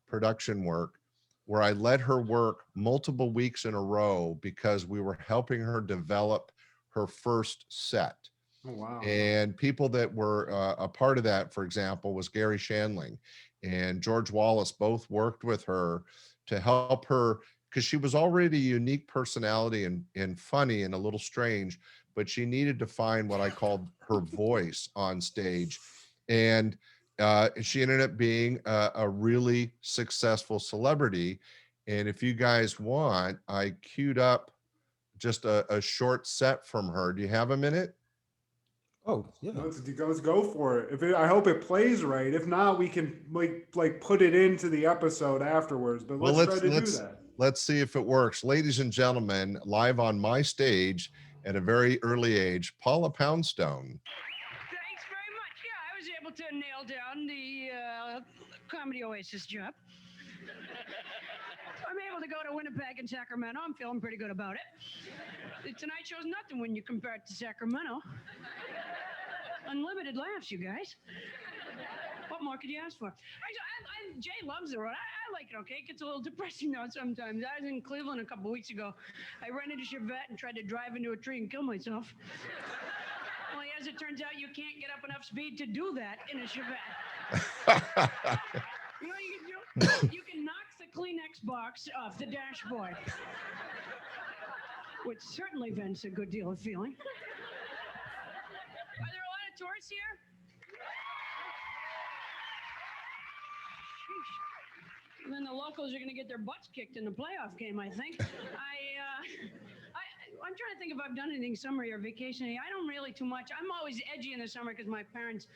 production work where I let her work multiple weeks in a row because we were helping her develop her first set. Oh, wow. And people that were a part of that, for example, was Gary Shandling and George Wallace. Both worked with her to help her, because she was already a unique personality and funny and a little strange, but she needed to find what I called her voice on stage. And she ended up being a really successful celebrity. And if you guys want, I queued up just a short set from her. Do you have a minute? Oh, yeah. Let's go for it. I hope it plays right. If not, we can like put it into the episode afterwards. But let's try to do that. Let's see if it works. Ladies and gentlemen, live on my stage at a very early age, Paula Poundstone. Thanks very much. Yeah, I was able to nail down the Comedy Oasis job. I'm able to go to Winnipeg and Sacramento. I'm feeling pretty good about it. The Tonight Show's nothing when you compare it to Sacramento. Unlimited laughs, you guys. What more could you ask for? Jay loves the road. I like it, okay? It gets a little depressing, though, sometimes. I was in Cleveland a couple weeks ago. I rented a Chevette and tried to drive into a tree and kill myself. Well, as it turns out, you can't get up enough speed to do that in a Chevette. You can knock the Kleenex box off the dashboard, which certainly vents a good deal of feeling. Are there a lot of tourists here? Sheesh. Then the locals are going to get their butts kicked in the playoff game, I think. I'm trying to think if I've done anything summer or vacationing. I don't really too much. I'm always edgy in the summer because my parents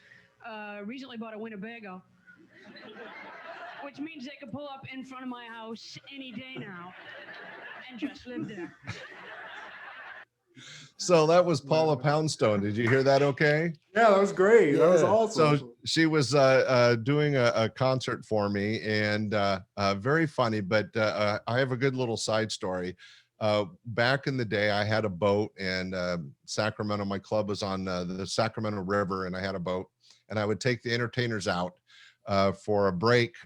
recently bought a Winnebago, which means they could pull up in front of my house any day now and just live there. So that was Paula Poundstone. Did you hear that okay? Yeah, that was great. That was awesome. So she was doing a concert for me, and very funny, but I have a good little side story. Back in the day, I had a boat, and Sacramento, my club was on the Sacramento River, and I had a boat, and I would take the entertainers out for a break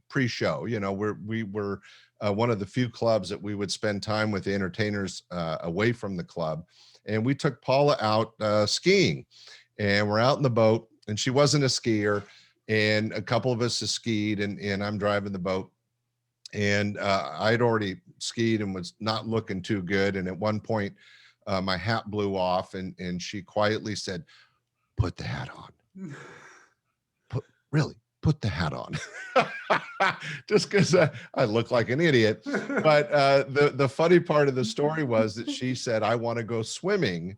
pre-show. You know, we were one of the few clubs that we would spend time with the entertainers away from the club. And we took Paula out skiing, and we're out in the boat, and she wasn't a skier, and a couple of us have skied, and I'm driving the boat. And I'd already skied and was not looking too good. And at one point, my hat blew off, and she quietly said, "Put the hat on." Put the hat on. Just because I look like an idiot. But the funny part of the story was that she said, "I want to go swimming."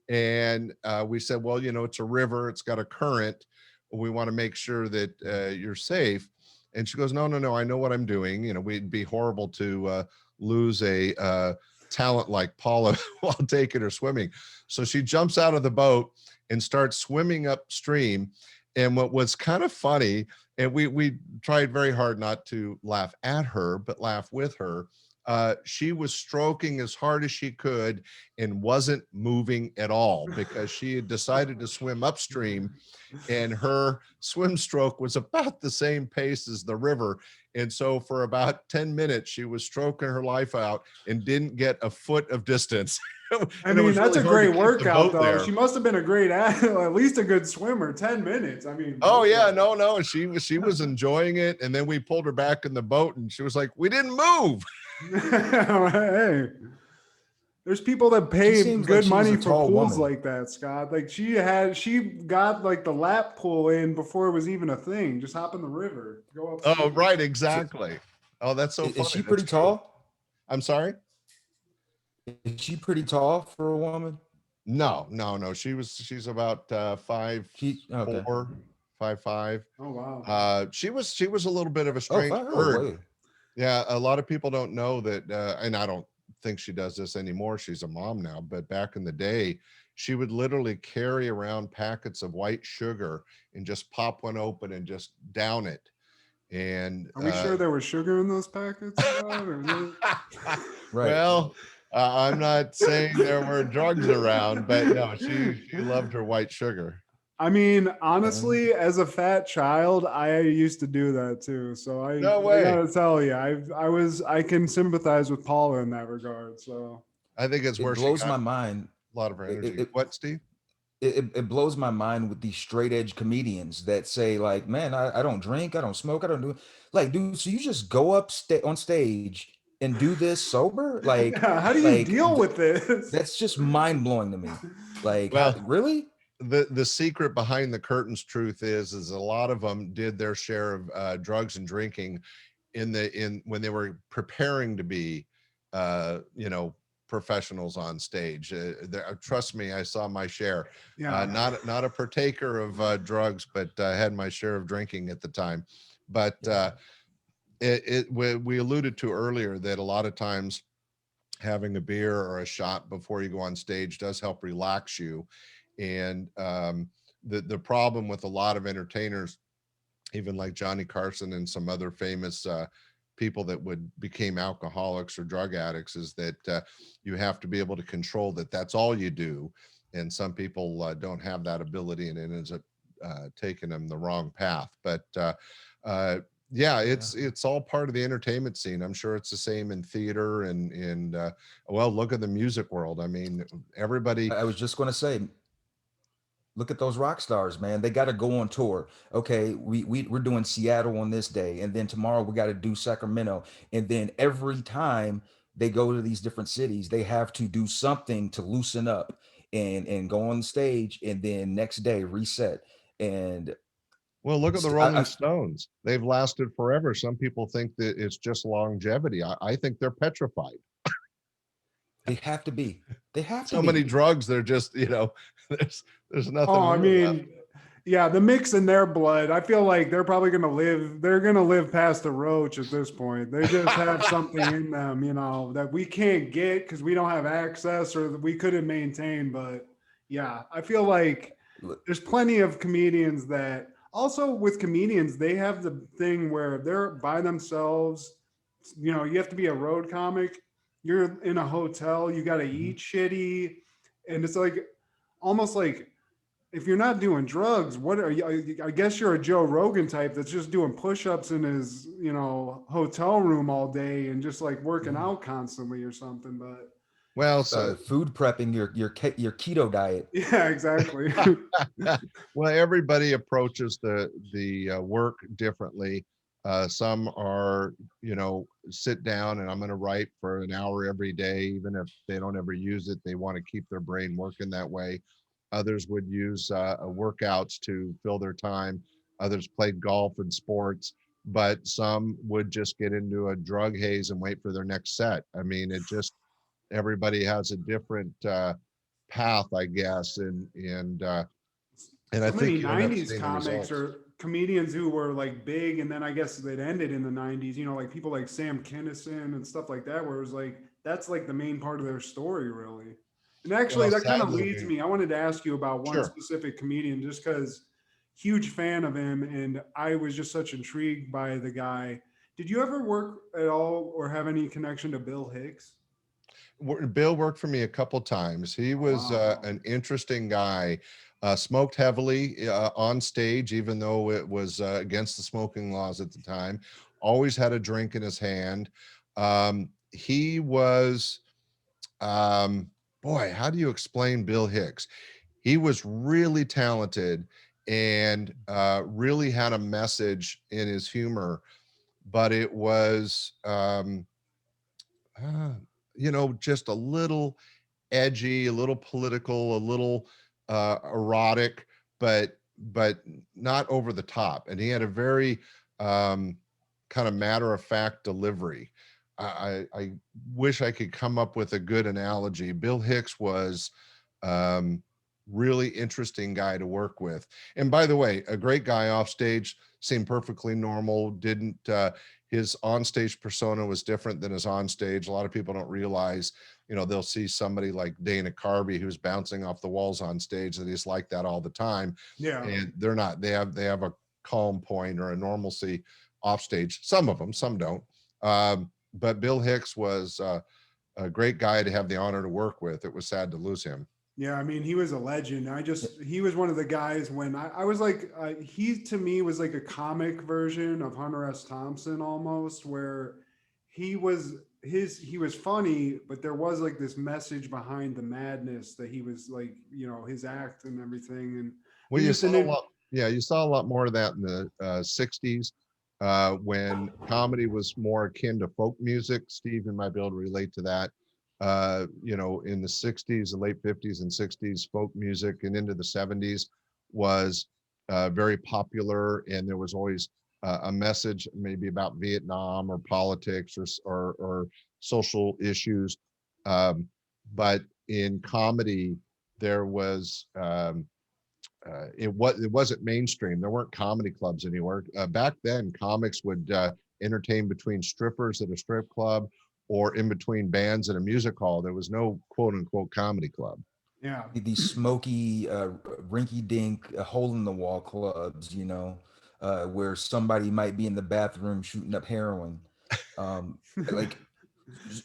And we said, "Well, you know, it's a river, it's got a current. We want to make sure that you're safe." And she goes, no, I know what I'm doing. You know, we'd be horrible to lose a talent like Paula while taking her swimming. So she jumps out of the boat and starts swimming upstream. And what was kind of funny, and we tried very hard not to laugh at her, but laugh with her. She was stroking as hard as she could and wasn't moving at all because she had decided to swim upstream, and her swim stroke was about the same pace as the river. And so for about 10 minutes, she was stroking her life out and didn't get a foot of distance. I mean, that's really a great workout, though. There. She must have been a great, at least a good swimmer. 10 minutes. I mean. Oh yeah, no. She was enjoying it, and then we pulled her back in the boat, and she was like, "We didn't move." Hey, there's people that pay good money for pools like that, Scott. Like she got like the lap pool in before it was even a thing. Just hop in the river, go up. Oh, right, exactly. Oh, that's so funny. Is she pretty tall? I'm sorry? Is she pretty tall for a woman? No. She's about 5'4", 5'5". Oh wow. She was a little bit of a strange bird. Yeah, a lot of people don't know that, and I don't think she does this anymore. She's a mom now, but back in the day, she would literally carry around packets of white sugar and just pop one open and just down it. And are we sure there was sugar in those packets? Right. Well, I'm not saying there were drugs around, but no, she loved her white sugar. I mean, honestly, as a fat child, I used to do that too. So I gotta tell you, I can sympathize with Paula in that regard. So I think it blows my mind. A lot of her energy. What, Steve? It blows my mind with these straight edge comedians that say like, man, I don't drink, I don't smoke, I don't do like, dude. So you just go up on stage and do this sober? Like, how do you deal with this? That's just mind blowing to me. Like, really? The secret behind the curtains truth is a lot of them did their share of drugs and drinking when they were preparing to be professionals on stage. Trust me, I saw my share. Yeah. Not a partaker of drugs, but I had my share of drinking at the time. But we alluded to earlier that a lot of times having a beer or a shot before you go on stage does help relax you. And the problem with a lot of entertainers, even like Johnny Carson and some other famous people that became alcoholics or drug addicts, is that you have to be able to control that that's all you do. And some people don't have that ability, and it ends up taking them the wrong path. But it's all part of the entertainment scene. I'm sure it's the same in theater and well, look at the music world. I mean, everybody. I was just going to say, look at those rock stars, man. They got to go on tour. Okay, we're doing Seattle on this day, and then tomorrow we got to do Sacramento. And then every time they go to these different cities, they have to do something to loosen up and go on stage, and then next day reset. And well, look at the Rolling Stones. They've lasted forever. Some people think that it's just longevity. I think they're petrified. They have to be. They have to so be. Many drugs. They're just, there's nothing. Oh, I mean, yeah, the mix in their blood. I feel like they're probably going to live. They're going to live past the roach at this point. They just have something in them, that we can't get because we don't have access or that we couldn't maintain. But yeah, I feel like there's plenty of comedians that also with comedians, they have the thing where they're by themselves. You have to be a road comic. You're in a hotel, you got to eat shitty. And it's like, almost like if you're not doing drugs, what are you? I guess you're a Joe Rogan type that's just doing push-ups in his, hotel room all day and just like working out constantly or something. But well, so food prepping your keto diet. Yeah, exactly. Well, everybody approaches the work differently. Some are, sit down and I'm going to write for an hour every day, even if they don't ever use it. They want to keep their brain working that way. Others would use workouts to fill their time. Others played golf and sports, but some would just get into a drug haze and wait for their next set. I mean, everybody has a different path, I guess, and I So many think you end up 90s seeing the comics results. or comedians who were like big, and then I guess it ended in the 90s, like people like Sam Kinison and stuff like that, where it was like, that's like the main part of their story, really. And actually, Well, that kind of sadly, leads me, I wanted to ask you about one Sure. specific comedian, just because huge fan of him, and I was just such intrigued by the guy. Did you ever work at all or have any connection to Bill Hicks? Bill worked for me a couple times. He was Wow. an interesting guy. Smoked heavily on stage, even though it was against the smoking laws at the time. Always had a drink in his hand. He was, boy, how do you explain Bill Hicks? He was really talented and really had a message in his humor, but it was, just a little edgy, a little political, a little erotic, but not over the top. And he had a very kind of matter of fact delivery. I wish I could come up with a good analogy. Bill Hicks was really interesting guy to work with. And by the way, a great guy off stage, seemed perfectly normal, didn't his onstage persona was different than his onstage. A lot of people don't realize, they'll see somebody like Dana Carvey who's bouncing off the walls on stage, that he's like that all the time. Yeah. And they're not. They have a calm point or a normalcy off stage. Some of them, some don't. But Bill Hicks was a great guy to have the honor to work with. It was sad to lose him. Yeah, I mean, he was a legend. He was one of the guys when I was like, he to me was like a comic version of Hunter S. Thompson almost, where he was funny, but there was like this message behind the madness that he was like, his act and everything. And well, you saw a lot more of that in the 60s when comedy was more akin to folk music. Steve might be able to relate to that. In the 60s, the late 50s and 60s, folk music and into the 70s was very popular, and there was always a message maybe about Vietnam or politics or social issues. But in comedy, there was it wasn't mainstream. There weren't comedy clubs anywhere. Back then, comics would entertain between strippers at a strip club or in between bands at a music hall. There was no quote unquote comedy club. Yeah. These smoky, rinky dink, hole in the wall clubs, where somebody might be in the bathroom shooting up heroin. Like,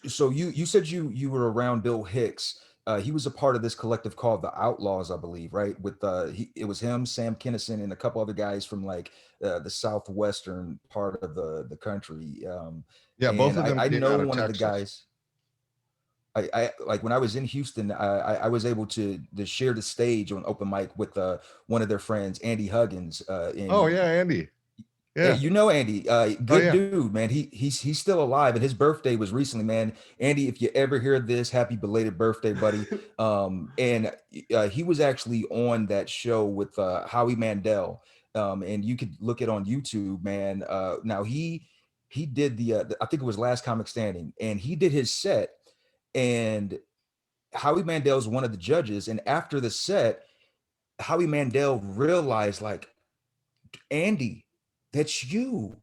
so you said you were around Bill Hicks. He was a part of this collective called the Outlaws, I believe, right? With it was him, Sam Kinison, and a couple other guys from like the southwestern part of the country. Yeah, both of them. I know one one of of the guys. I like when I was in Houston, I was able to share the stage on open mic with one of their friends, Andy Huggins. Oh yeah, Andy. Yeah, Andy, good dude, man. He's still alive, and his birthday was recently, man. Andy, if you ever hear this, happy belated birthday, buddy. And he was actually on that show with Howie Mandel, and you could look it on YouTube, man. Now he did the I think it was Last Comic Standing, and he did his set, and Howie Mandel is one of the judges, and after the set, Howie Mandel realized, like, Andy, that's you,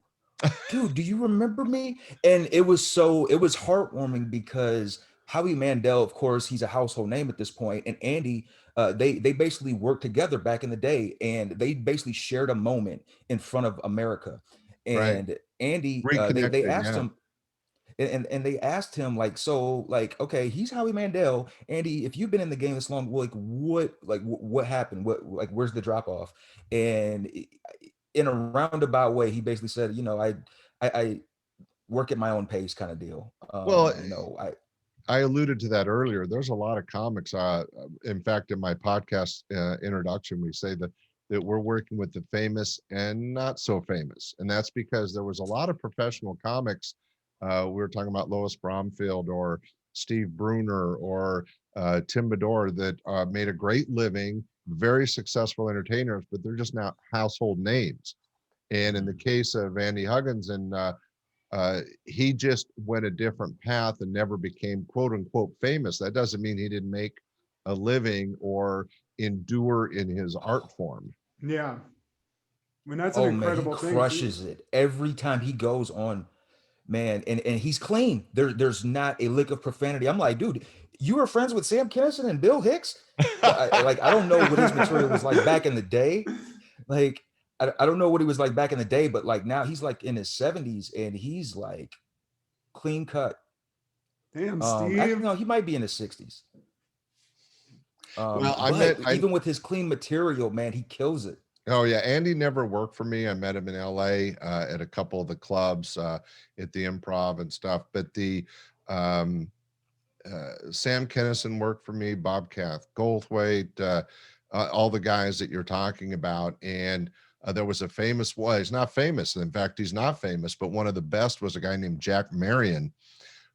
dude. Do you remember me? And it was heartwarming because Howie Mandel, of course, he's a household name at this point, and Andy, they basically worked together back in the day, and they basically shared a moment in front of America. And right. Andy, they asked him, and they asked him, like, so, like, okay, he's Howie Mandel. Andy, if you've been in the game this long, like, what happened? Where's the drop off? And in a roundabout way, he basically said, I work at my own pace, kind of deal. I alluded to that earlier. There's a lot of comics. In fact, in my podcast introduction, we say that that we're working with the famous and not so famous. And that's because there was a lot of professional comics. We were talking about Lois Bromfield or Steve Bruner or Tim Bedore that made a great living, very successful entertainers, but they're just not household names. And in the case of Andy Huggins, and he just went a different path and never became quote unquote famous. That doesn't mean he didn't make a living or endure in his art form. Yeah. I mean, that's an incredible he thing. crushes it every time he goes on, man. And he's clean. There's not a lick of profanity. I'm like, dude, you were friends with Sam Kinison and Bill Hicks? I don't know what his material was like back in the day. Like, I don't know what he was like back in the day, but like now he's like in his 70s and he's like clean cut. Damn, Steve. Actually, no, he might be in his 60s. Well, even with his clean material, man, he kills it. Oh yeah, Andy never worked for me. I met him in LA at a couple of the clubs at the Improv and stuff. But the Sam Kinison worked for me, Bobcat Goldthwait, all the guys that you're talking about. And there was a famous, well, he's not famous. In fact, he's not famous, but one of the best was a guy named Jack Marion,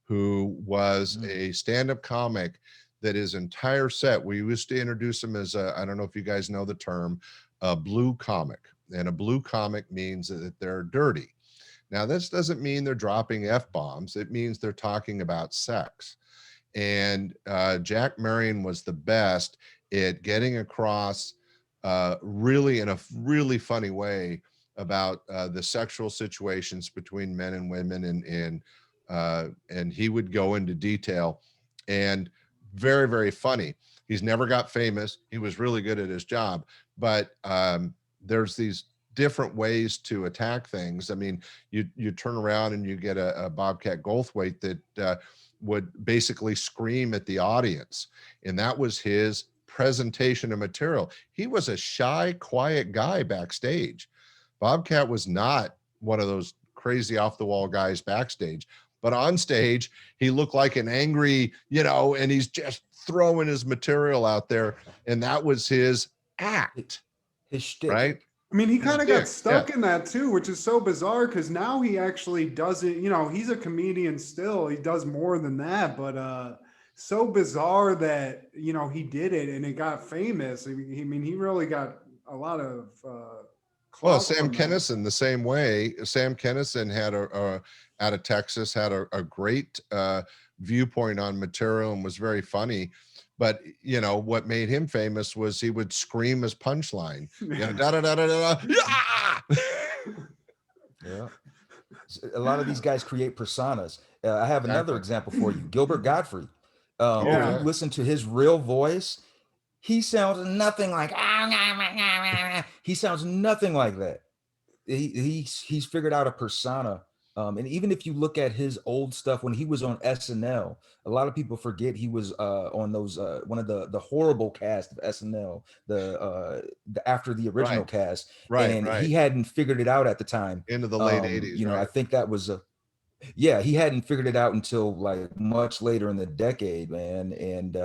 who was a stand-up comic that his entire set, we used to introduce him as I don't know if you guys know the term, a blue comic. And a blue comic means that they're dirty. Now, this doesn't mean they're dropping F-bombs. It means they're talking about sex. And Jack Marion was the best at getting across really in a really funny way about the sexual situations between men and women. And he would go into detail and very, very funny. He's never got famous. He was really good at his job, but there's these different ways to attack things. I mean, you turn around and you get a Bobcat Goldthwait that would basically scream at the audience. And that was his presentation of material. He was a shy, quiet guy backstage. Bobcat was not one of those crazy off the wall guys backstage, but on stage, he looked like an angry, and he's just throwing his material out there. And that was his act, his shtick. Right? I mean, he kind of got stuck in that too, which is so bizarre because now he actually doesn't, he's a comedian still. He does more than that, but so bizarre that, he did it and it got famous. I mean, he really got a lot of well, Sam Kinison the same way. Sam Kinison had out of Texas, had a great viewpoint on material and was very funny. But what made him famous was he would scream his punchline. Da da da da da. Yeah. A lot of these guys create personas. I have another example for you. Gilbert Gottfried. If you listen to his real voice, he sounds nothing like. He sounds nothing like that. He's figured out a persona. And even if you look at his old stuff when he was on SNL, a lot of people forget he was on those one of the horrible cast of SNL, the after the original cast, and he hadn't figured it out at the time. Into the late 80s, I think that was he hadn't figured it out until like much later in the decade, man. And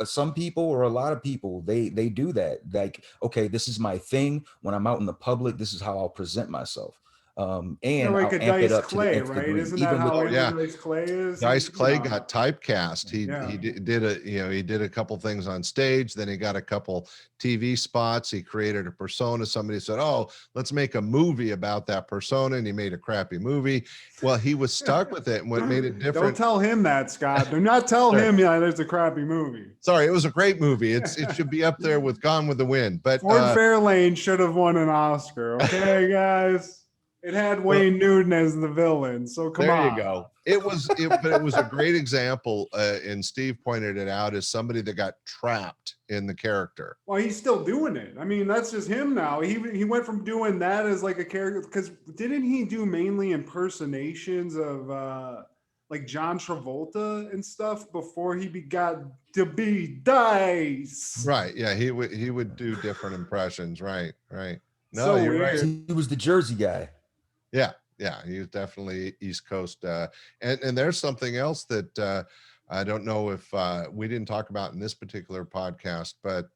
some people or a lot of people they do that. Like, okay, this is my thing. When I'm out in the public, this is how I'll present myself. And like I'll a amp it Dice up Clay, to the nth right? degree. Isn't that how Dice Clay is? Dice Clay got typecast. He did a couple things on stage, then he got a couple TV spots. He created a persona. Somebody said, "Oh, let's make a movie about that persona," and he made a crappy movie. Well, he was stuck with it, and what made it different. Don't tell him that, Scott. Do not tell him, there's a crappy movie. Sorry, it was a great movie. It should be up there with Gone with the Wind. But Ford Fairlane should have won an Oscar. Okay, guys. It had Wayne Newton as the villain, so come on. There you go. But it was a great example, and Steve pointed it out as somebody that got trapped in the character. Well, he's still doing it. I mean, that's just him now. He went from doing that as like a character, because didn't he do mainly impersonations of like John Travolta and stuff before he got to be Dice? Right. Yeah. He would do different impressions. Right. No, so you're weird. right. He was the Jersey guy. Yeah, he was definitely East Coast. And there's something else that I don't know if we didn't talk about in this particular podcast, but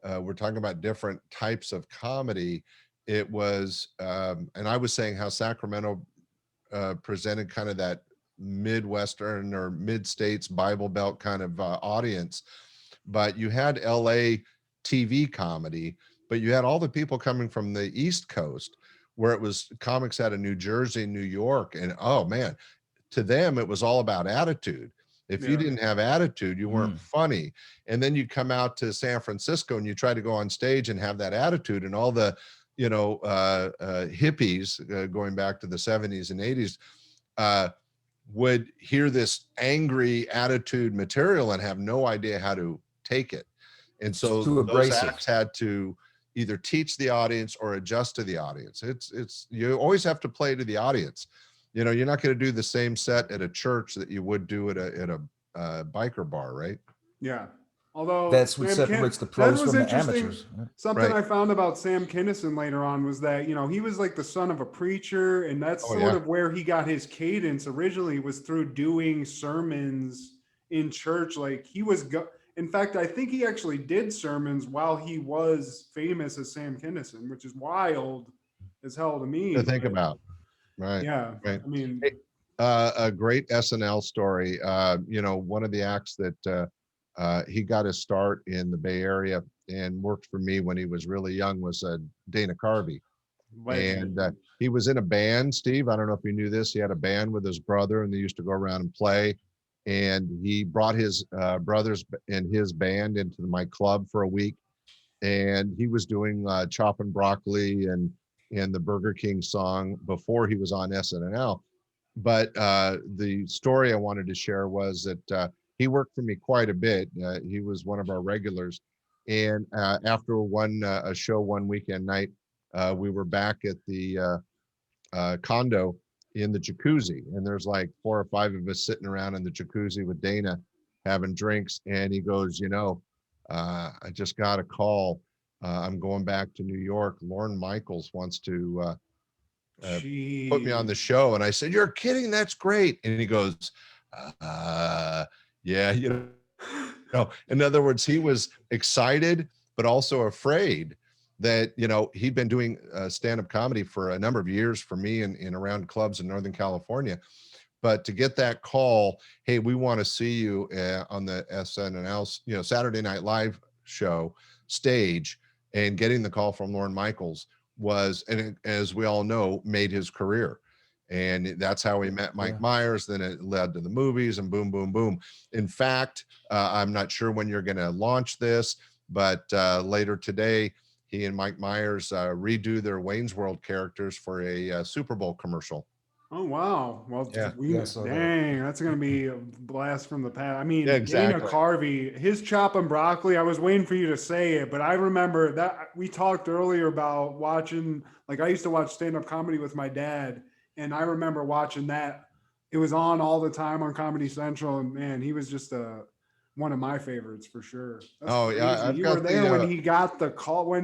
we're talking about different types of comedy. It was, and I was saying how Sacramento presented kind of that Midwestern or mid-states Bible Belt kind of audience, but you had LA TV comedy, but you had all the people coming from the East Coast where it was comics out of New Jersey, New York, and oh man, to them it was all about attitude. If you didn't have attitude, you weren't funny. And then you come out to San Francisco and you try to go on stage and have that attitude, and all the, you know, hippies going back to the 70s and 80s would hear this angry attitude material and have no idea how to take it. And so those acts had to either teach the audience or adjust to the audience. It's you always have to play to the audience. You know, you're not going to do the same set at a church that you would do at a biker bar, right? Yeah. Although that's what separates the pros from the amateurs. Something I found about Sam Kinison later on was that, you know, he was like the son of a preacher, and that's sort of where he got his cadence originally, was through doing sermons in church. Like he was, in fact, I think he actually did sermons while he was famous as Sam Kinison, which is wild as hell to me. To think about. Right. Yeah. Right. I mean, a great SNL story. You know, one of the acts that he got his start in the Bay Area and worked for me when he was really young was Dana Carvey. And he was in a band, Steve. I don't know if you knew this. He had a band with his brother, and they used to go around and play. And he brought his brothers and his band into my club for a week. And he was doing Choppin' Broccoli and the Burger King song before he was on SNL. But the story I wanted to share was that he worked for me quite a bit. He was one of our regulars. And after a show one weekend night, we were back at the condo in the jacuzzi. And there's like 4 or 5 of us sitting around in the jacuzzi with Dana having drinks. And he goes, you know, I just got a call. I'm going back to New York. Lorne Michaels wants to put me on the show. And I said, you're kidding. That's great. And he goes, yeah, you know, in other words, he was excited, but also afraid that, you know, he'd been doing stand-up comedy for a number of years for me in around clubs in Northern California. But to get that call, hey, we want to see you on the SNL, you know, Saturday Night Live show stage, and getting the call from Lorne Michaels was, and it, as we all know, made his career. And that's how we met Mike Myers. Then it led to the movies, and boom, boom, boom. In fact, I'm not sure when you're going to launch this, but later today, he and Mike Myers redo their Wayne's World characters for a Super Bowl commercial. Oh, wow. Well, dang, that's going to be a blast from the past. I mean, exactly. Dana Carvey, his Choppin' Broccoli, I was waiting for you to say it, but I remember that we talked earlier about watching, like I used to watch stand-up comedy with my dad, and I remember watching that. It was on all the time on Comedy Central, and man, he was just one of my favorites for sure. That's crazy. Yeah. You were there when he got the call,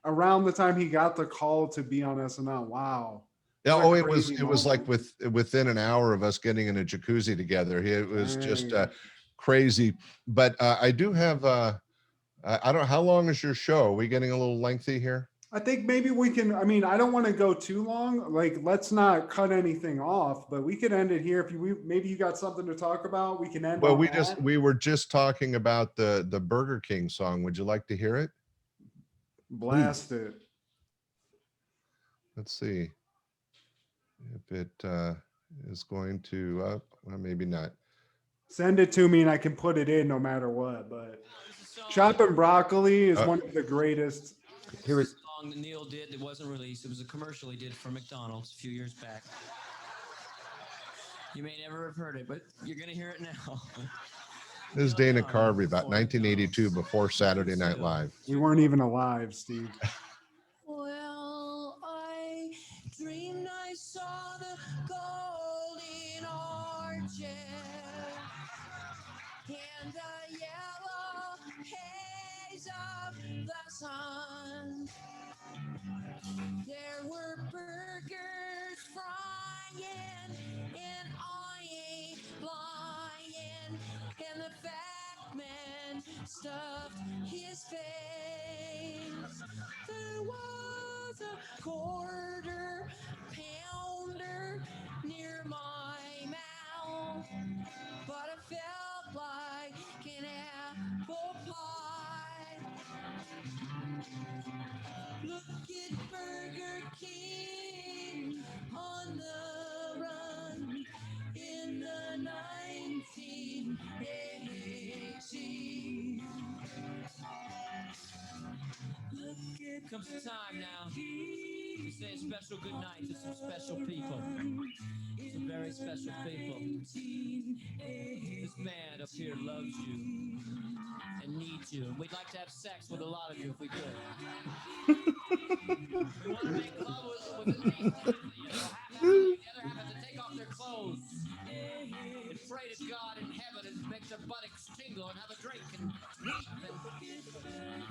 around the time he got the call to be on SNL. Wow. Yeah, oh, it was like within an hour of us getting in a jacuzzi together. It was just crazy. But I do have, I don't know, how long is your show? Are we getting a little lengthy here? I think maybe we can, I mean, I don't want to go too long. Like, let's not cut anything off, but we could end it here. If maybe you got something to talk about, we can end. Well, we were just talking about the Burger King song. Would you like to hear it? Blast it. Let's see if it is going to, well, maybe not. Send it to me and I can put it in no matter what, but Choppin' Broccoli is one of the greatest. Here is a song that Neil did that wasn't released. It was a commercial he did for McDonald's a few years back. You may never have heard it, but you're going to hear it now. This is Dana Carvey, about 1982, before Saturday Night Live. We weren't even alive, Steve. Well, I dreamed I saw the golden arches and the yellow haze of the sun. There were burgers frying, and I ate flying, and the fat man stuffed his face. comes the time now to say a special good night to some special people. Some very special people. This band up here loves you and needs you. And we'd like to have sex with a lot of you if we could. We want to make love with at least, half of you. The other half has to take off their clothes and pray to God in heaven and make their buttocks tingle and have a drink and weep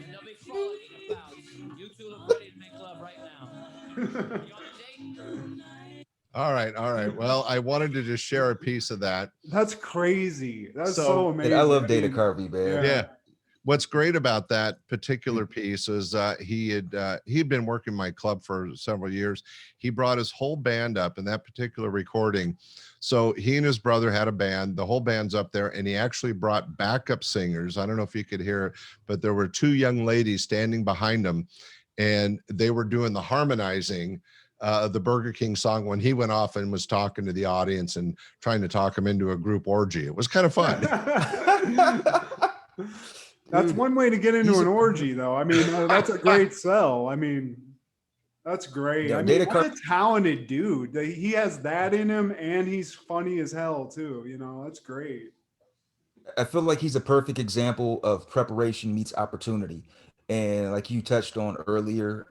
and they'll be frolicking about. You two look ready to make love right now. You on a date? All right. Well, I wanted to just share a piece of that. That's crazy. That's so amazing. I love Dana Carvey, man. Yeah. What's great about that particular piece is he'd been working my club for several years. He brought his whole band up in that particular recording. So he and his brother had a band. The whole band's up there, and he actually brought backup singers. I don't know if you could hear it, but there were two young ladies standing behind him, and they were doing the harmonizing the Burger King song when he went off and was talking to the audience and trying to talk them into a group orgy. It was kind of fun. That's one way to get into an orgy, though. I mean, that's a great sell. I mean, that's great. Yeah, I mean, what a talented dude. He has that in him, and he's funny as hell, too. You know, that's great. I feel like he's a perfect example of preparation meets opportunity. And like you touched on earlier,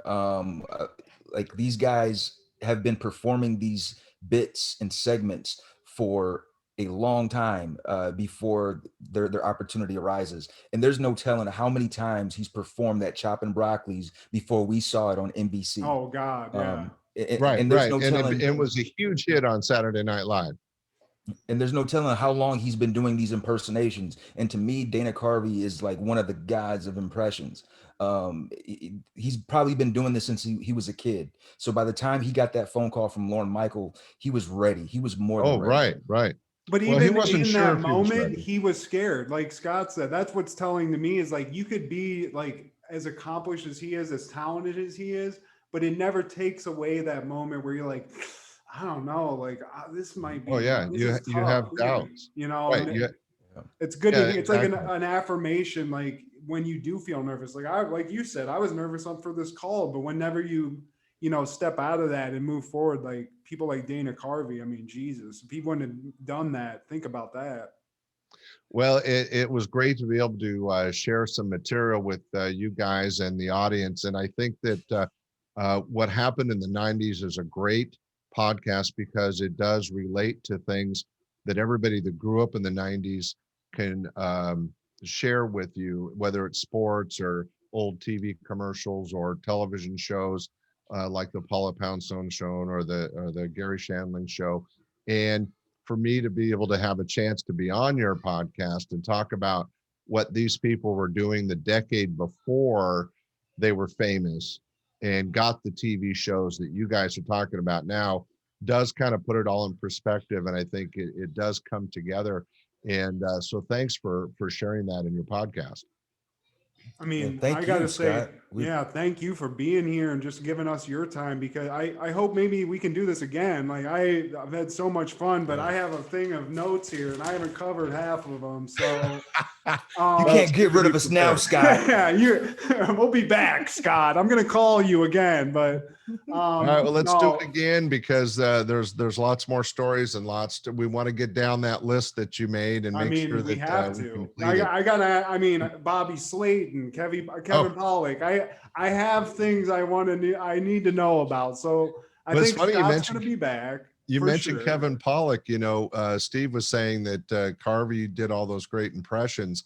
like these guys have been performing these bits and segments for a long time before their opportunity arises. And there's no telling how many times he's performed that Chopping Broccolis before we saw it on NBC. Oh God, yeah. Right. And there's no telling, it was a huge hit on Saturday Night Live. And there's no telling how long he's been doing these impersonations. And to me, Dana Carvey is like one of the gods of impressions. He's probably been doing this since he was a kid. So by the time he got that phone call from Lorne Michael, he was ready. He was more than ready. Right. But even in that moment, he was scared. Like Scott said, that's what's telling to me is like, you could be like as accomplished as he is, as talented as he is, but it never takes away that moment where you're like, I don't know, like this might be. Oh yeah, you have doubts. You know, right. It's good. It's exactly. like an affirmation. Like when you do feel nervous, like you said, I was nervous for this call, but whenever you step out of that and move forward, like people like Dana Carvey, I mean, Jesus, if he wouldn't have done that, think about that. Well, it was great to be able to share some material with you guys and the audience. And I think that what happened in the 90s is a great podcast because it does relate to things that everybody that grew up in the 90s can share with you, whether it's sports or old TV commercials or television shows like the Paula Poundstone show or the Gary Shandling show. And for me to be able to have a chance to be on your podcast and talk about what these people were doing the decade before they were famous and got the TV shows that you guys are talking about now does kind of put it all in perspective. And I think it does come together. And so thanks for sharing that in your podcast. I mean, I got to say, thank you for being here and just giving us your time, because I hope maybe we can do this again. Like I've had so much fun, but I have a thing of notes here and I haven't covered half of them. So you can't get rid of us now, Scott. Yeah, we'll be back, Scott. I'm going to call you again, but all right, well, let's do it again because there's lots more stories and we want to get down that list that you made and make sure that we have to. I mean, Bobby Slayton, Kevin Pollak. I have things I need to know about. So I think Scott's going to be back. You mentioned Kevin Pollak. Steve was saying that Carvey did all those great impressions.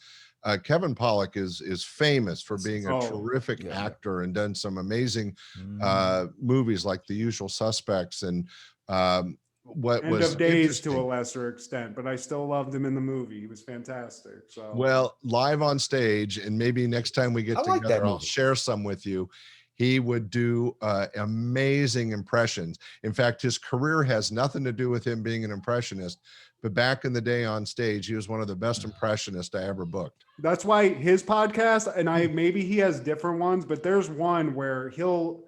Kevin Pollak is famous for being a terrific actor and done some amazing movies like The Usual Suspects and End of Days to a lesser extent, but I still loved him in the movie. He was fantastic. So well, live on stage, and maybe next time we get together, I'll share some with you. He would do amazing impressions. In fact, his career has nothing to do with him being an impressionist, but back in the day on stage, he was one of the best impressionists I ever booked. That's why his podcast, and maybe he has different ones, but there's one where he'll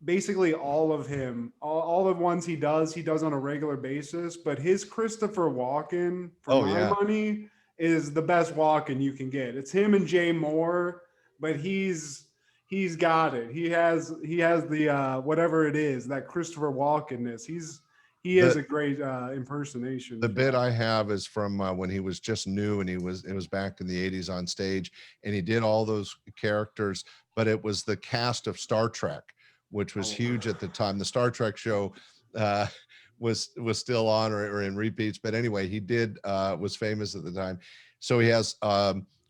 basically all of the ones he does on a regular basis, but his Christopher Walken, for my money, is the best Walken you can get. It's him and Jay Moore, but he's he's got it. He has the whatever it is, that Christopher Walken-ness. He is a great impersonation. The bit I have is from when he was just new, and it was back in the 80s on stage, and he did all those characters, but it was the cast of Star Trek, which was huge at the time. The Star Trek show was still on or in repeats, but anyway, he was famous at the time. So he has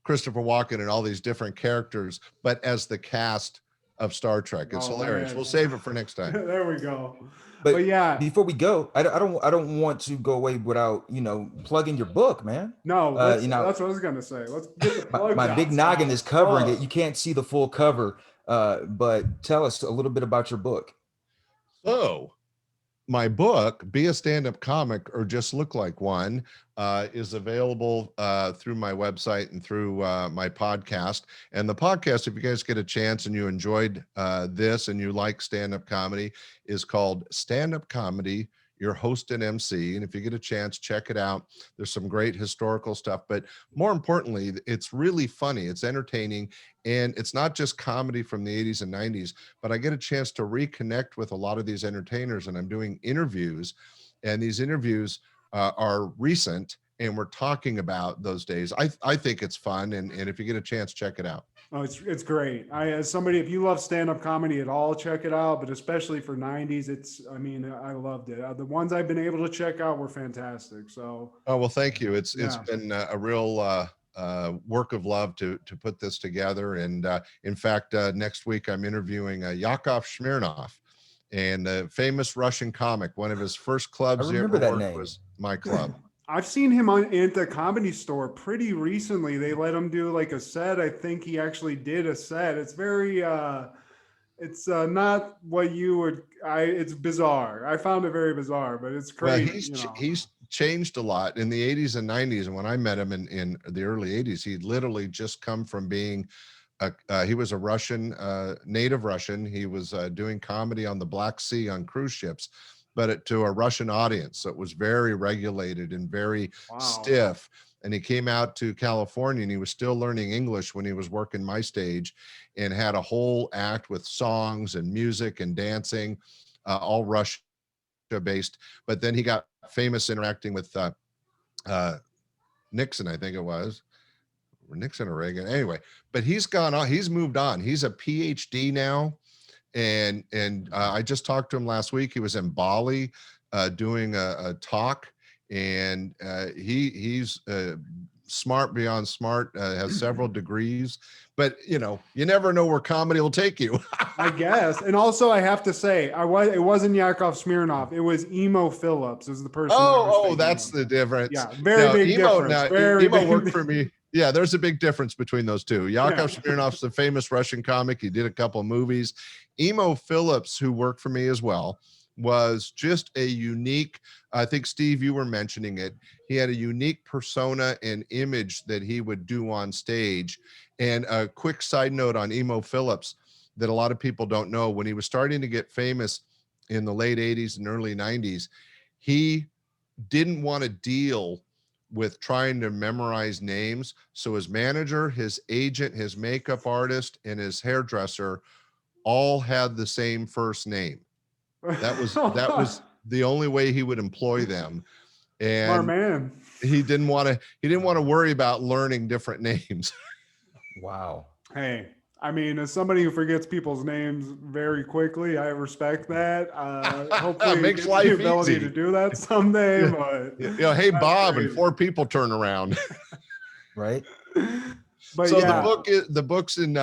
Christopher Walken and all these different characters, but as the cast of Star Trek. It's hilarious. Man. We'll save it for next time. There we go. But yeah, before we go, I don't want to go away without plugging your book, man. No, that's what I was gonna say. Let's get the plug. My big noggin is covering it. You can't see the full cover, but tell us a little bit about your book. So, my book, Be a Stand-Up Comic or Just Look Like One, is available through my website and through my podcast. And the podcast, if you guys get a chance and you enjoyed this and you like stand-up comedy, is called Stand-Up Comedy, Your Host and MC. And if you get a chance, check it out. There's some great historical stuff, but more importantly, it's really funny. It's entertaining, and it's not just comedy from the 80s and 90s, but I get a chance to reconnect with a lot of these entertainers, and I'm doing interviews, and these interviews are recent, and we're talking about those days. I think it's fun, and if you get a chance, check it out. Oh, it's great. As somebody, if you love stand-up comedy at all, check it out. But especially for 90s, I loved it. The ones I've been able to check out were fantastic. So. Oh, well, thank you. It's been a real work of love to put this together. And in fact, next week I'm interviewing Yakov Smirnoff, and a famous Russian comic. One of his first clubs I remember that worked name. was my club. I've seen him at the Comedy Store pretty recently. They let him do like a set. I think he actually did a set. It's very, it's not what you would. It's bizarre. I found it very bizarre, but it's crazy. Well, he's changed a lot in the 80s and 90s. And when I met him in the early 80s, he'd literally just come from being he was a Russian, native Russian. He was doing comedy on the Black Sea on cruise ships, but to a Russian audience. So it was very regulated and very stiff. And he came out to California, and he was still learning English when he was working my stage, and had a whole act with songs and music and dancing, all Russia based. But then he got famous interacting with Nixon, I think it was. Nixon or Reagan. Anyway, but he's gone on, he's moved on. He's a PhD now. And I just talked to him last week. He was in Bali doing a talk, and he's smart beyond smart, has several degrees, but you never know where comedy will take you. I guess. And also I have to say, it wasn't Yakov Smirnoff. It was Emo Phillips is the person. That's the difference. Yeah. Very big difference. Emo worked for me. Yeah, there's a big difference between those two. Yakov Smirnoff's a famous Russian comic. He did a couple of movies. Emo Phillips, who worked for me as well, was just a unique, I think, Steve, you were mentioning it. He had a unique persona and image that he would do on stage. And a quick side note on Emo Phillips that a lot of people don't know, when he was starting to get famous in the late 80s and early 90s, he didn't want to deal with trying to memorize names. So his manager, his agent, his makeup artist, and his hairdresser all had the same first name. That was the only way he would employ them. And smart man. He didn't want to worry about learning different names. Wow. Hey, I mean, as somebody who forgets people's names very quickly, I respect that. Hopefully it makes gives life the ability easy to do that someday. But hey, Bob, and 4 people turn around. Right. But so the book's in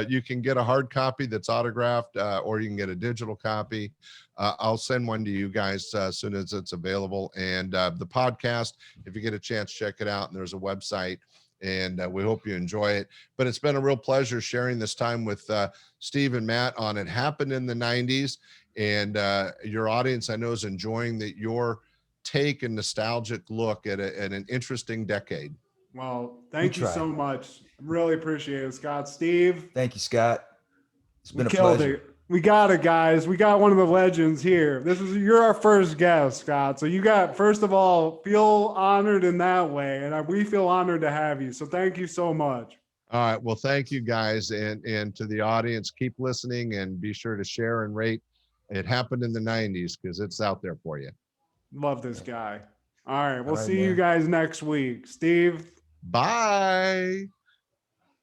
you can get a hard copy that's autographed, or you can get a digital copy. I'll send one to you guys as soon as it's available. And the podcast, if you get a chance, check it out. And there's a website, and we hope you enjoy it. But it's been a real pleasure sharing this time with Steve and Matt on It Happened in the 90s. And your audience, I know, is enjoying your take and nostalgic look at an interesting decade. Well, thank you so much. Really appreciate it, Scott. Steve. Thank you, Scott. It's been a killed pleasure. It. We got it, guys. We got one of the legends here. You're our first guest, Scott. So first of all, feel honored in that way. And we feel honored to have you. So thank you so much. All right. Well, thank you guys. And to the audience, keep listening and be sure to share and rate. It happened in the 90s because it's out there for you. Love this guy. All right. We'll All right, see you man. guys next week. Steve. Bye.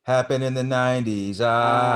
Happened in the 90s. Ah.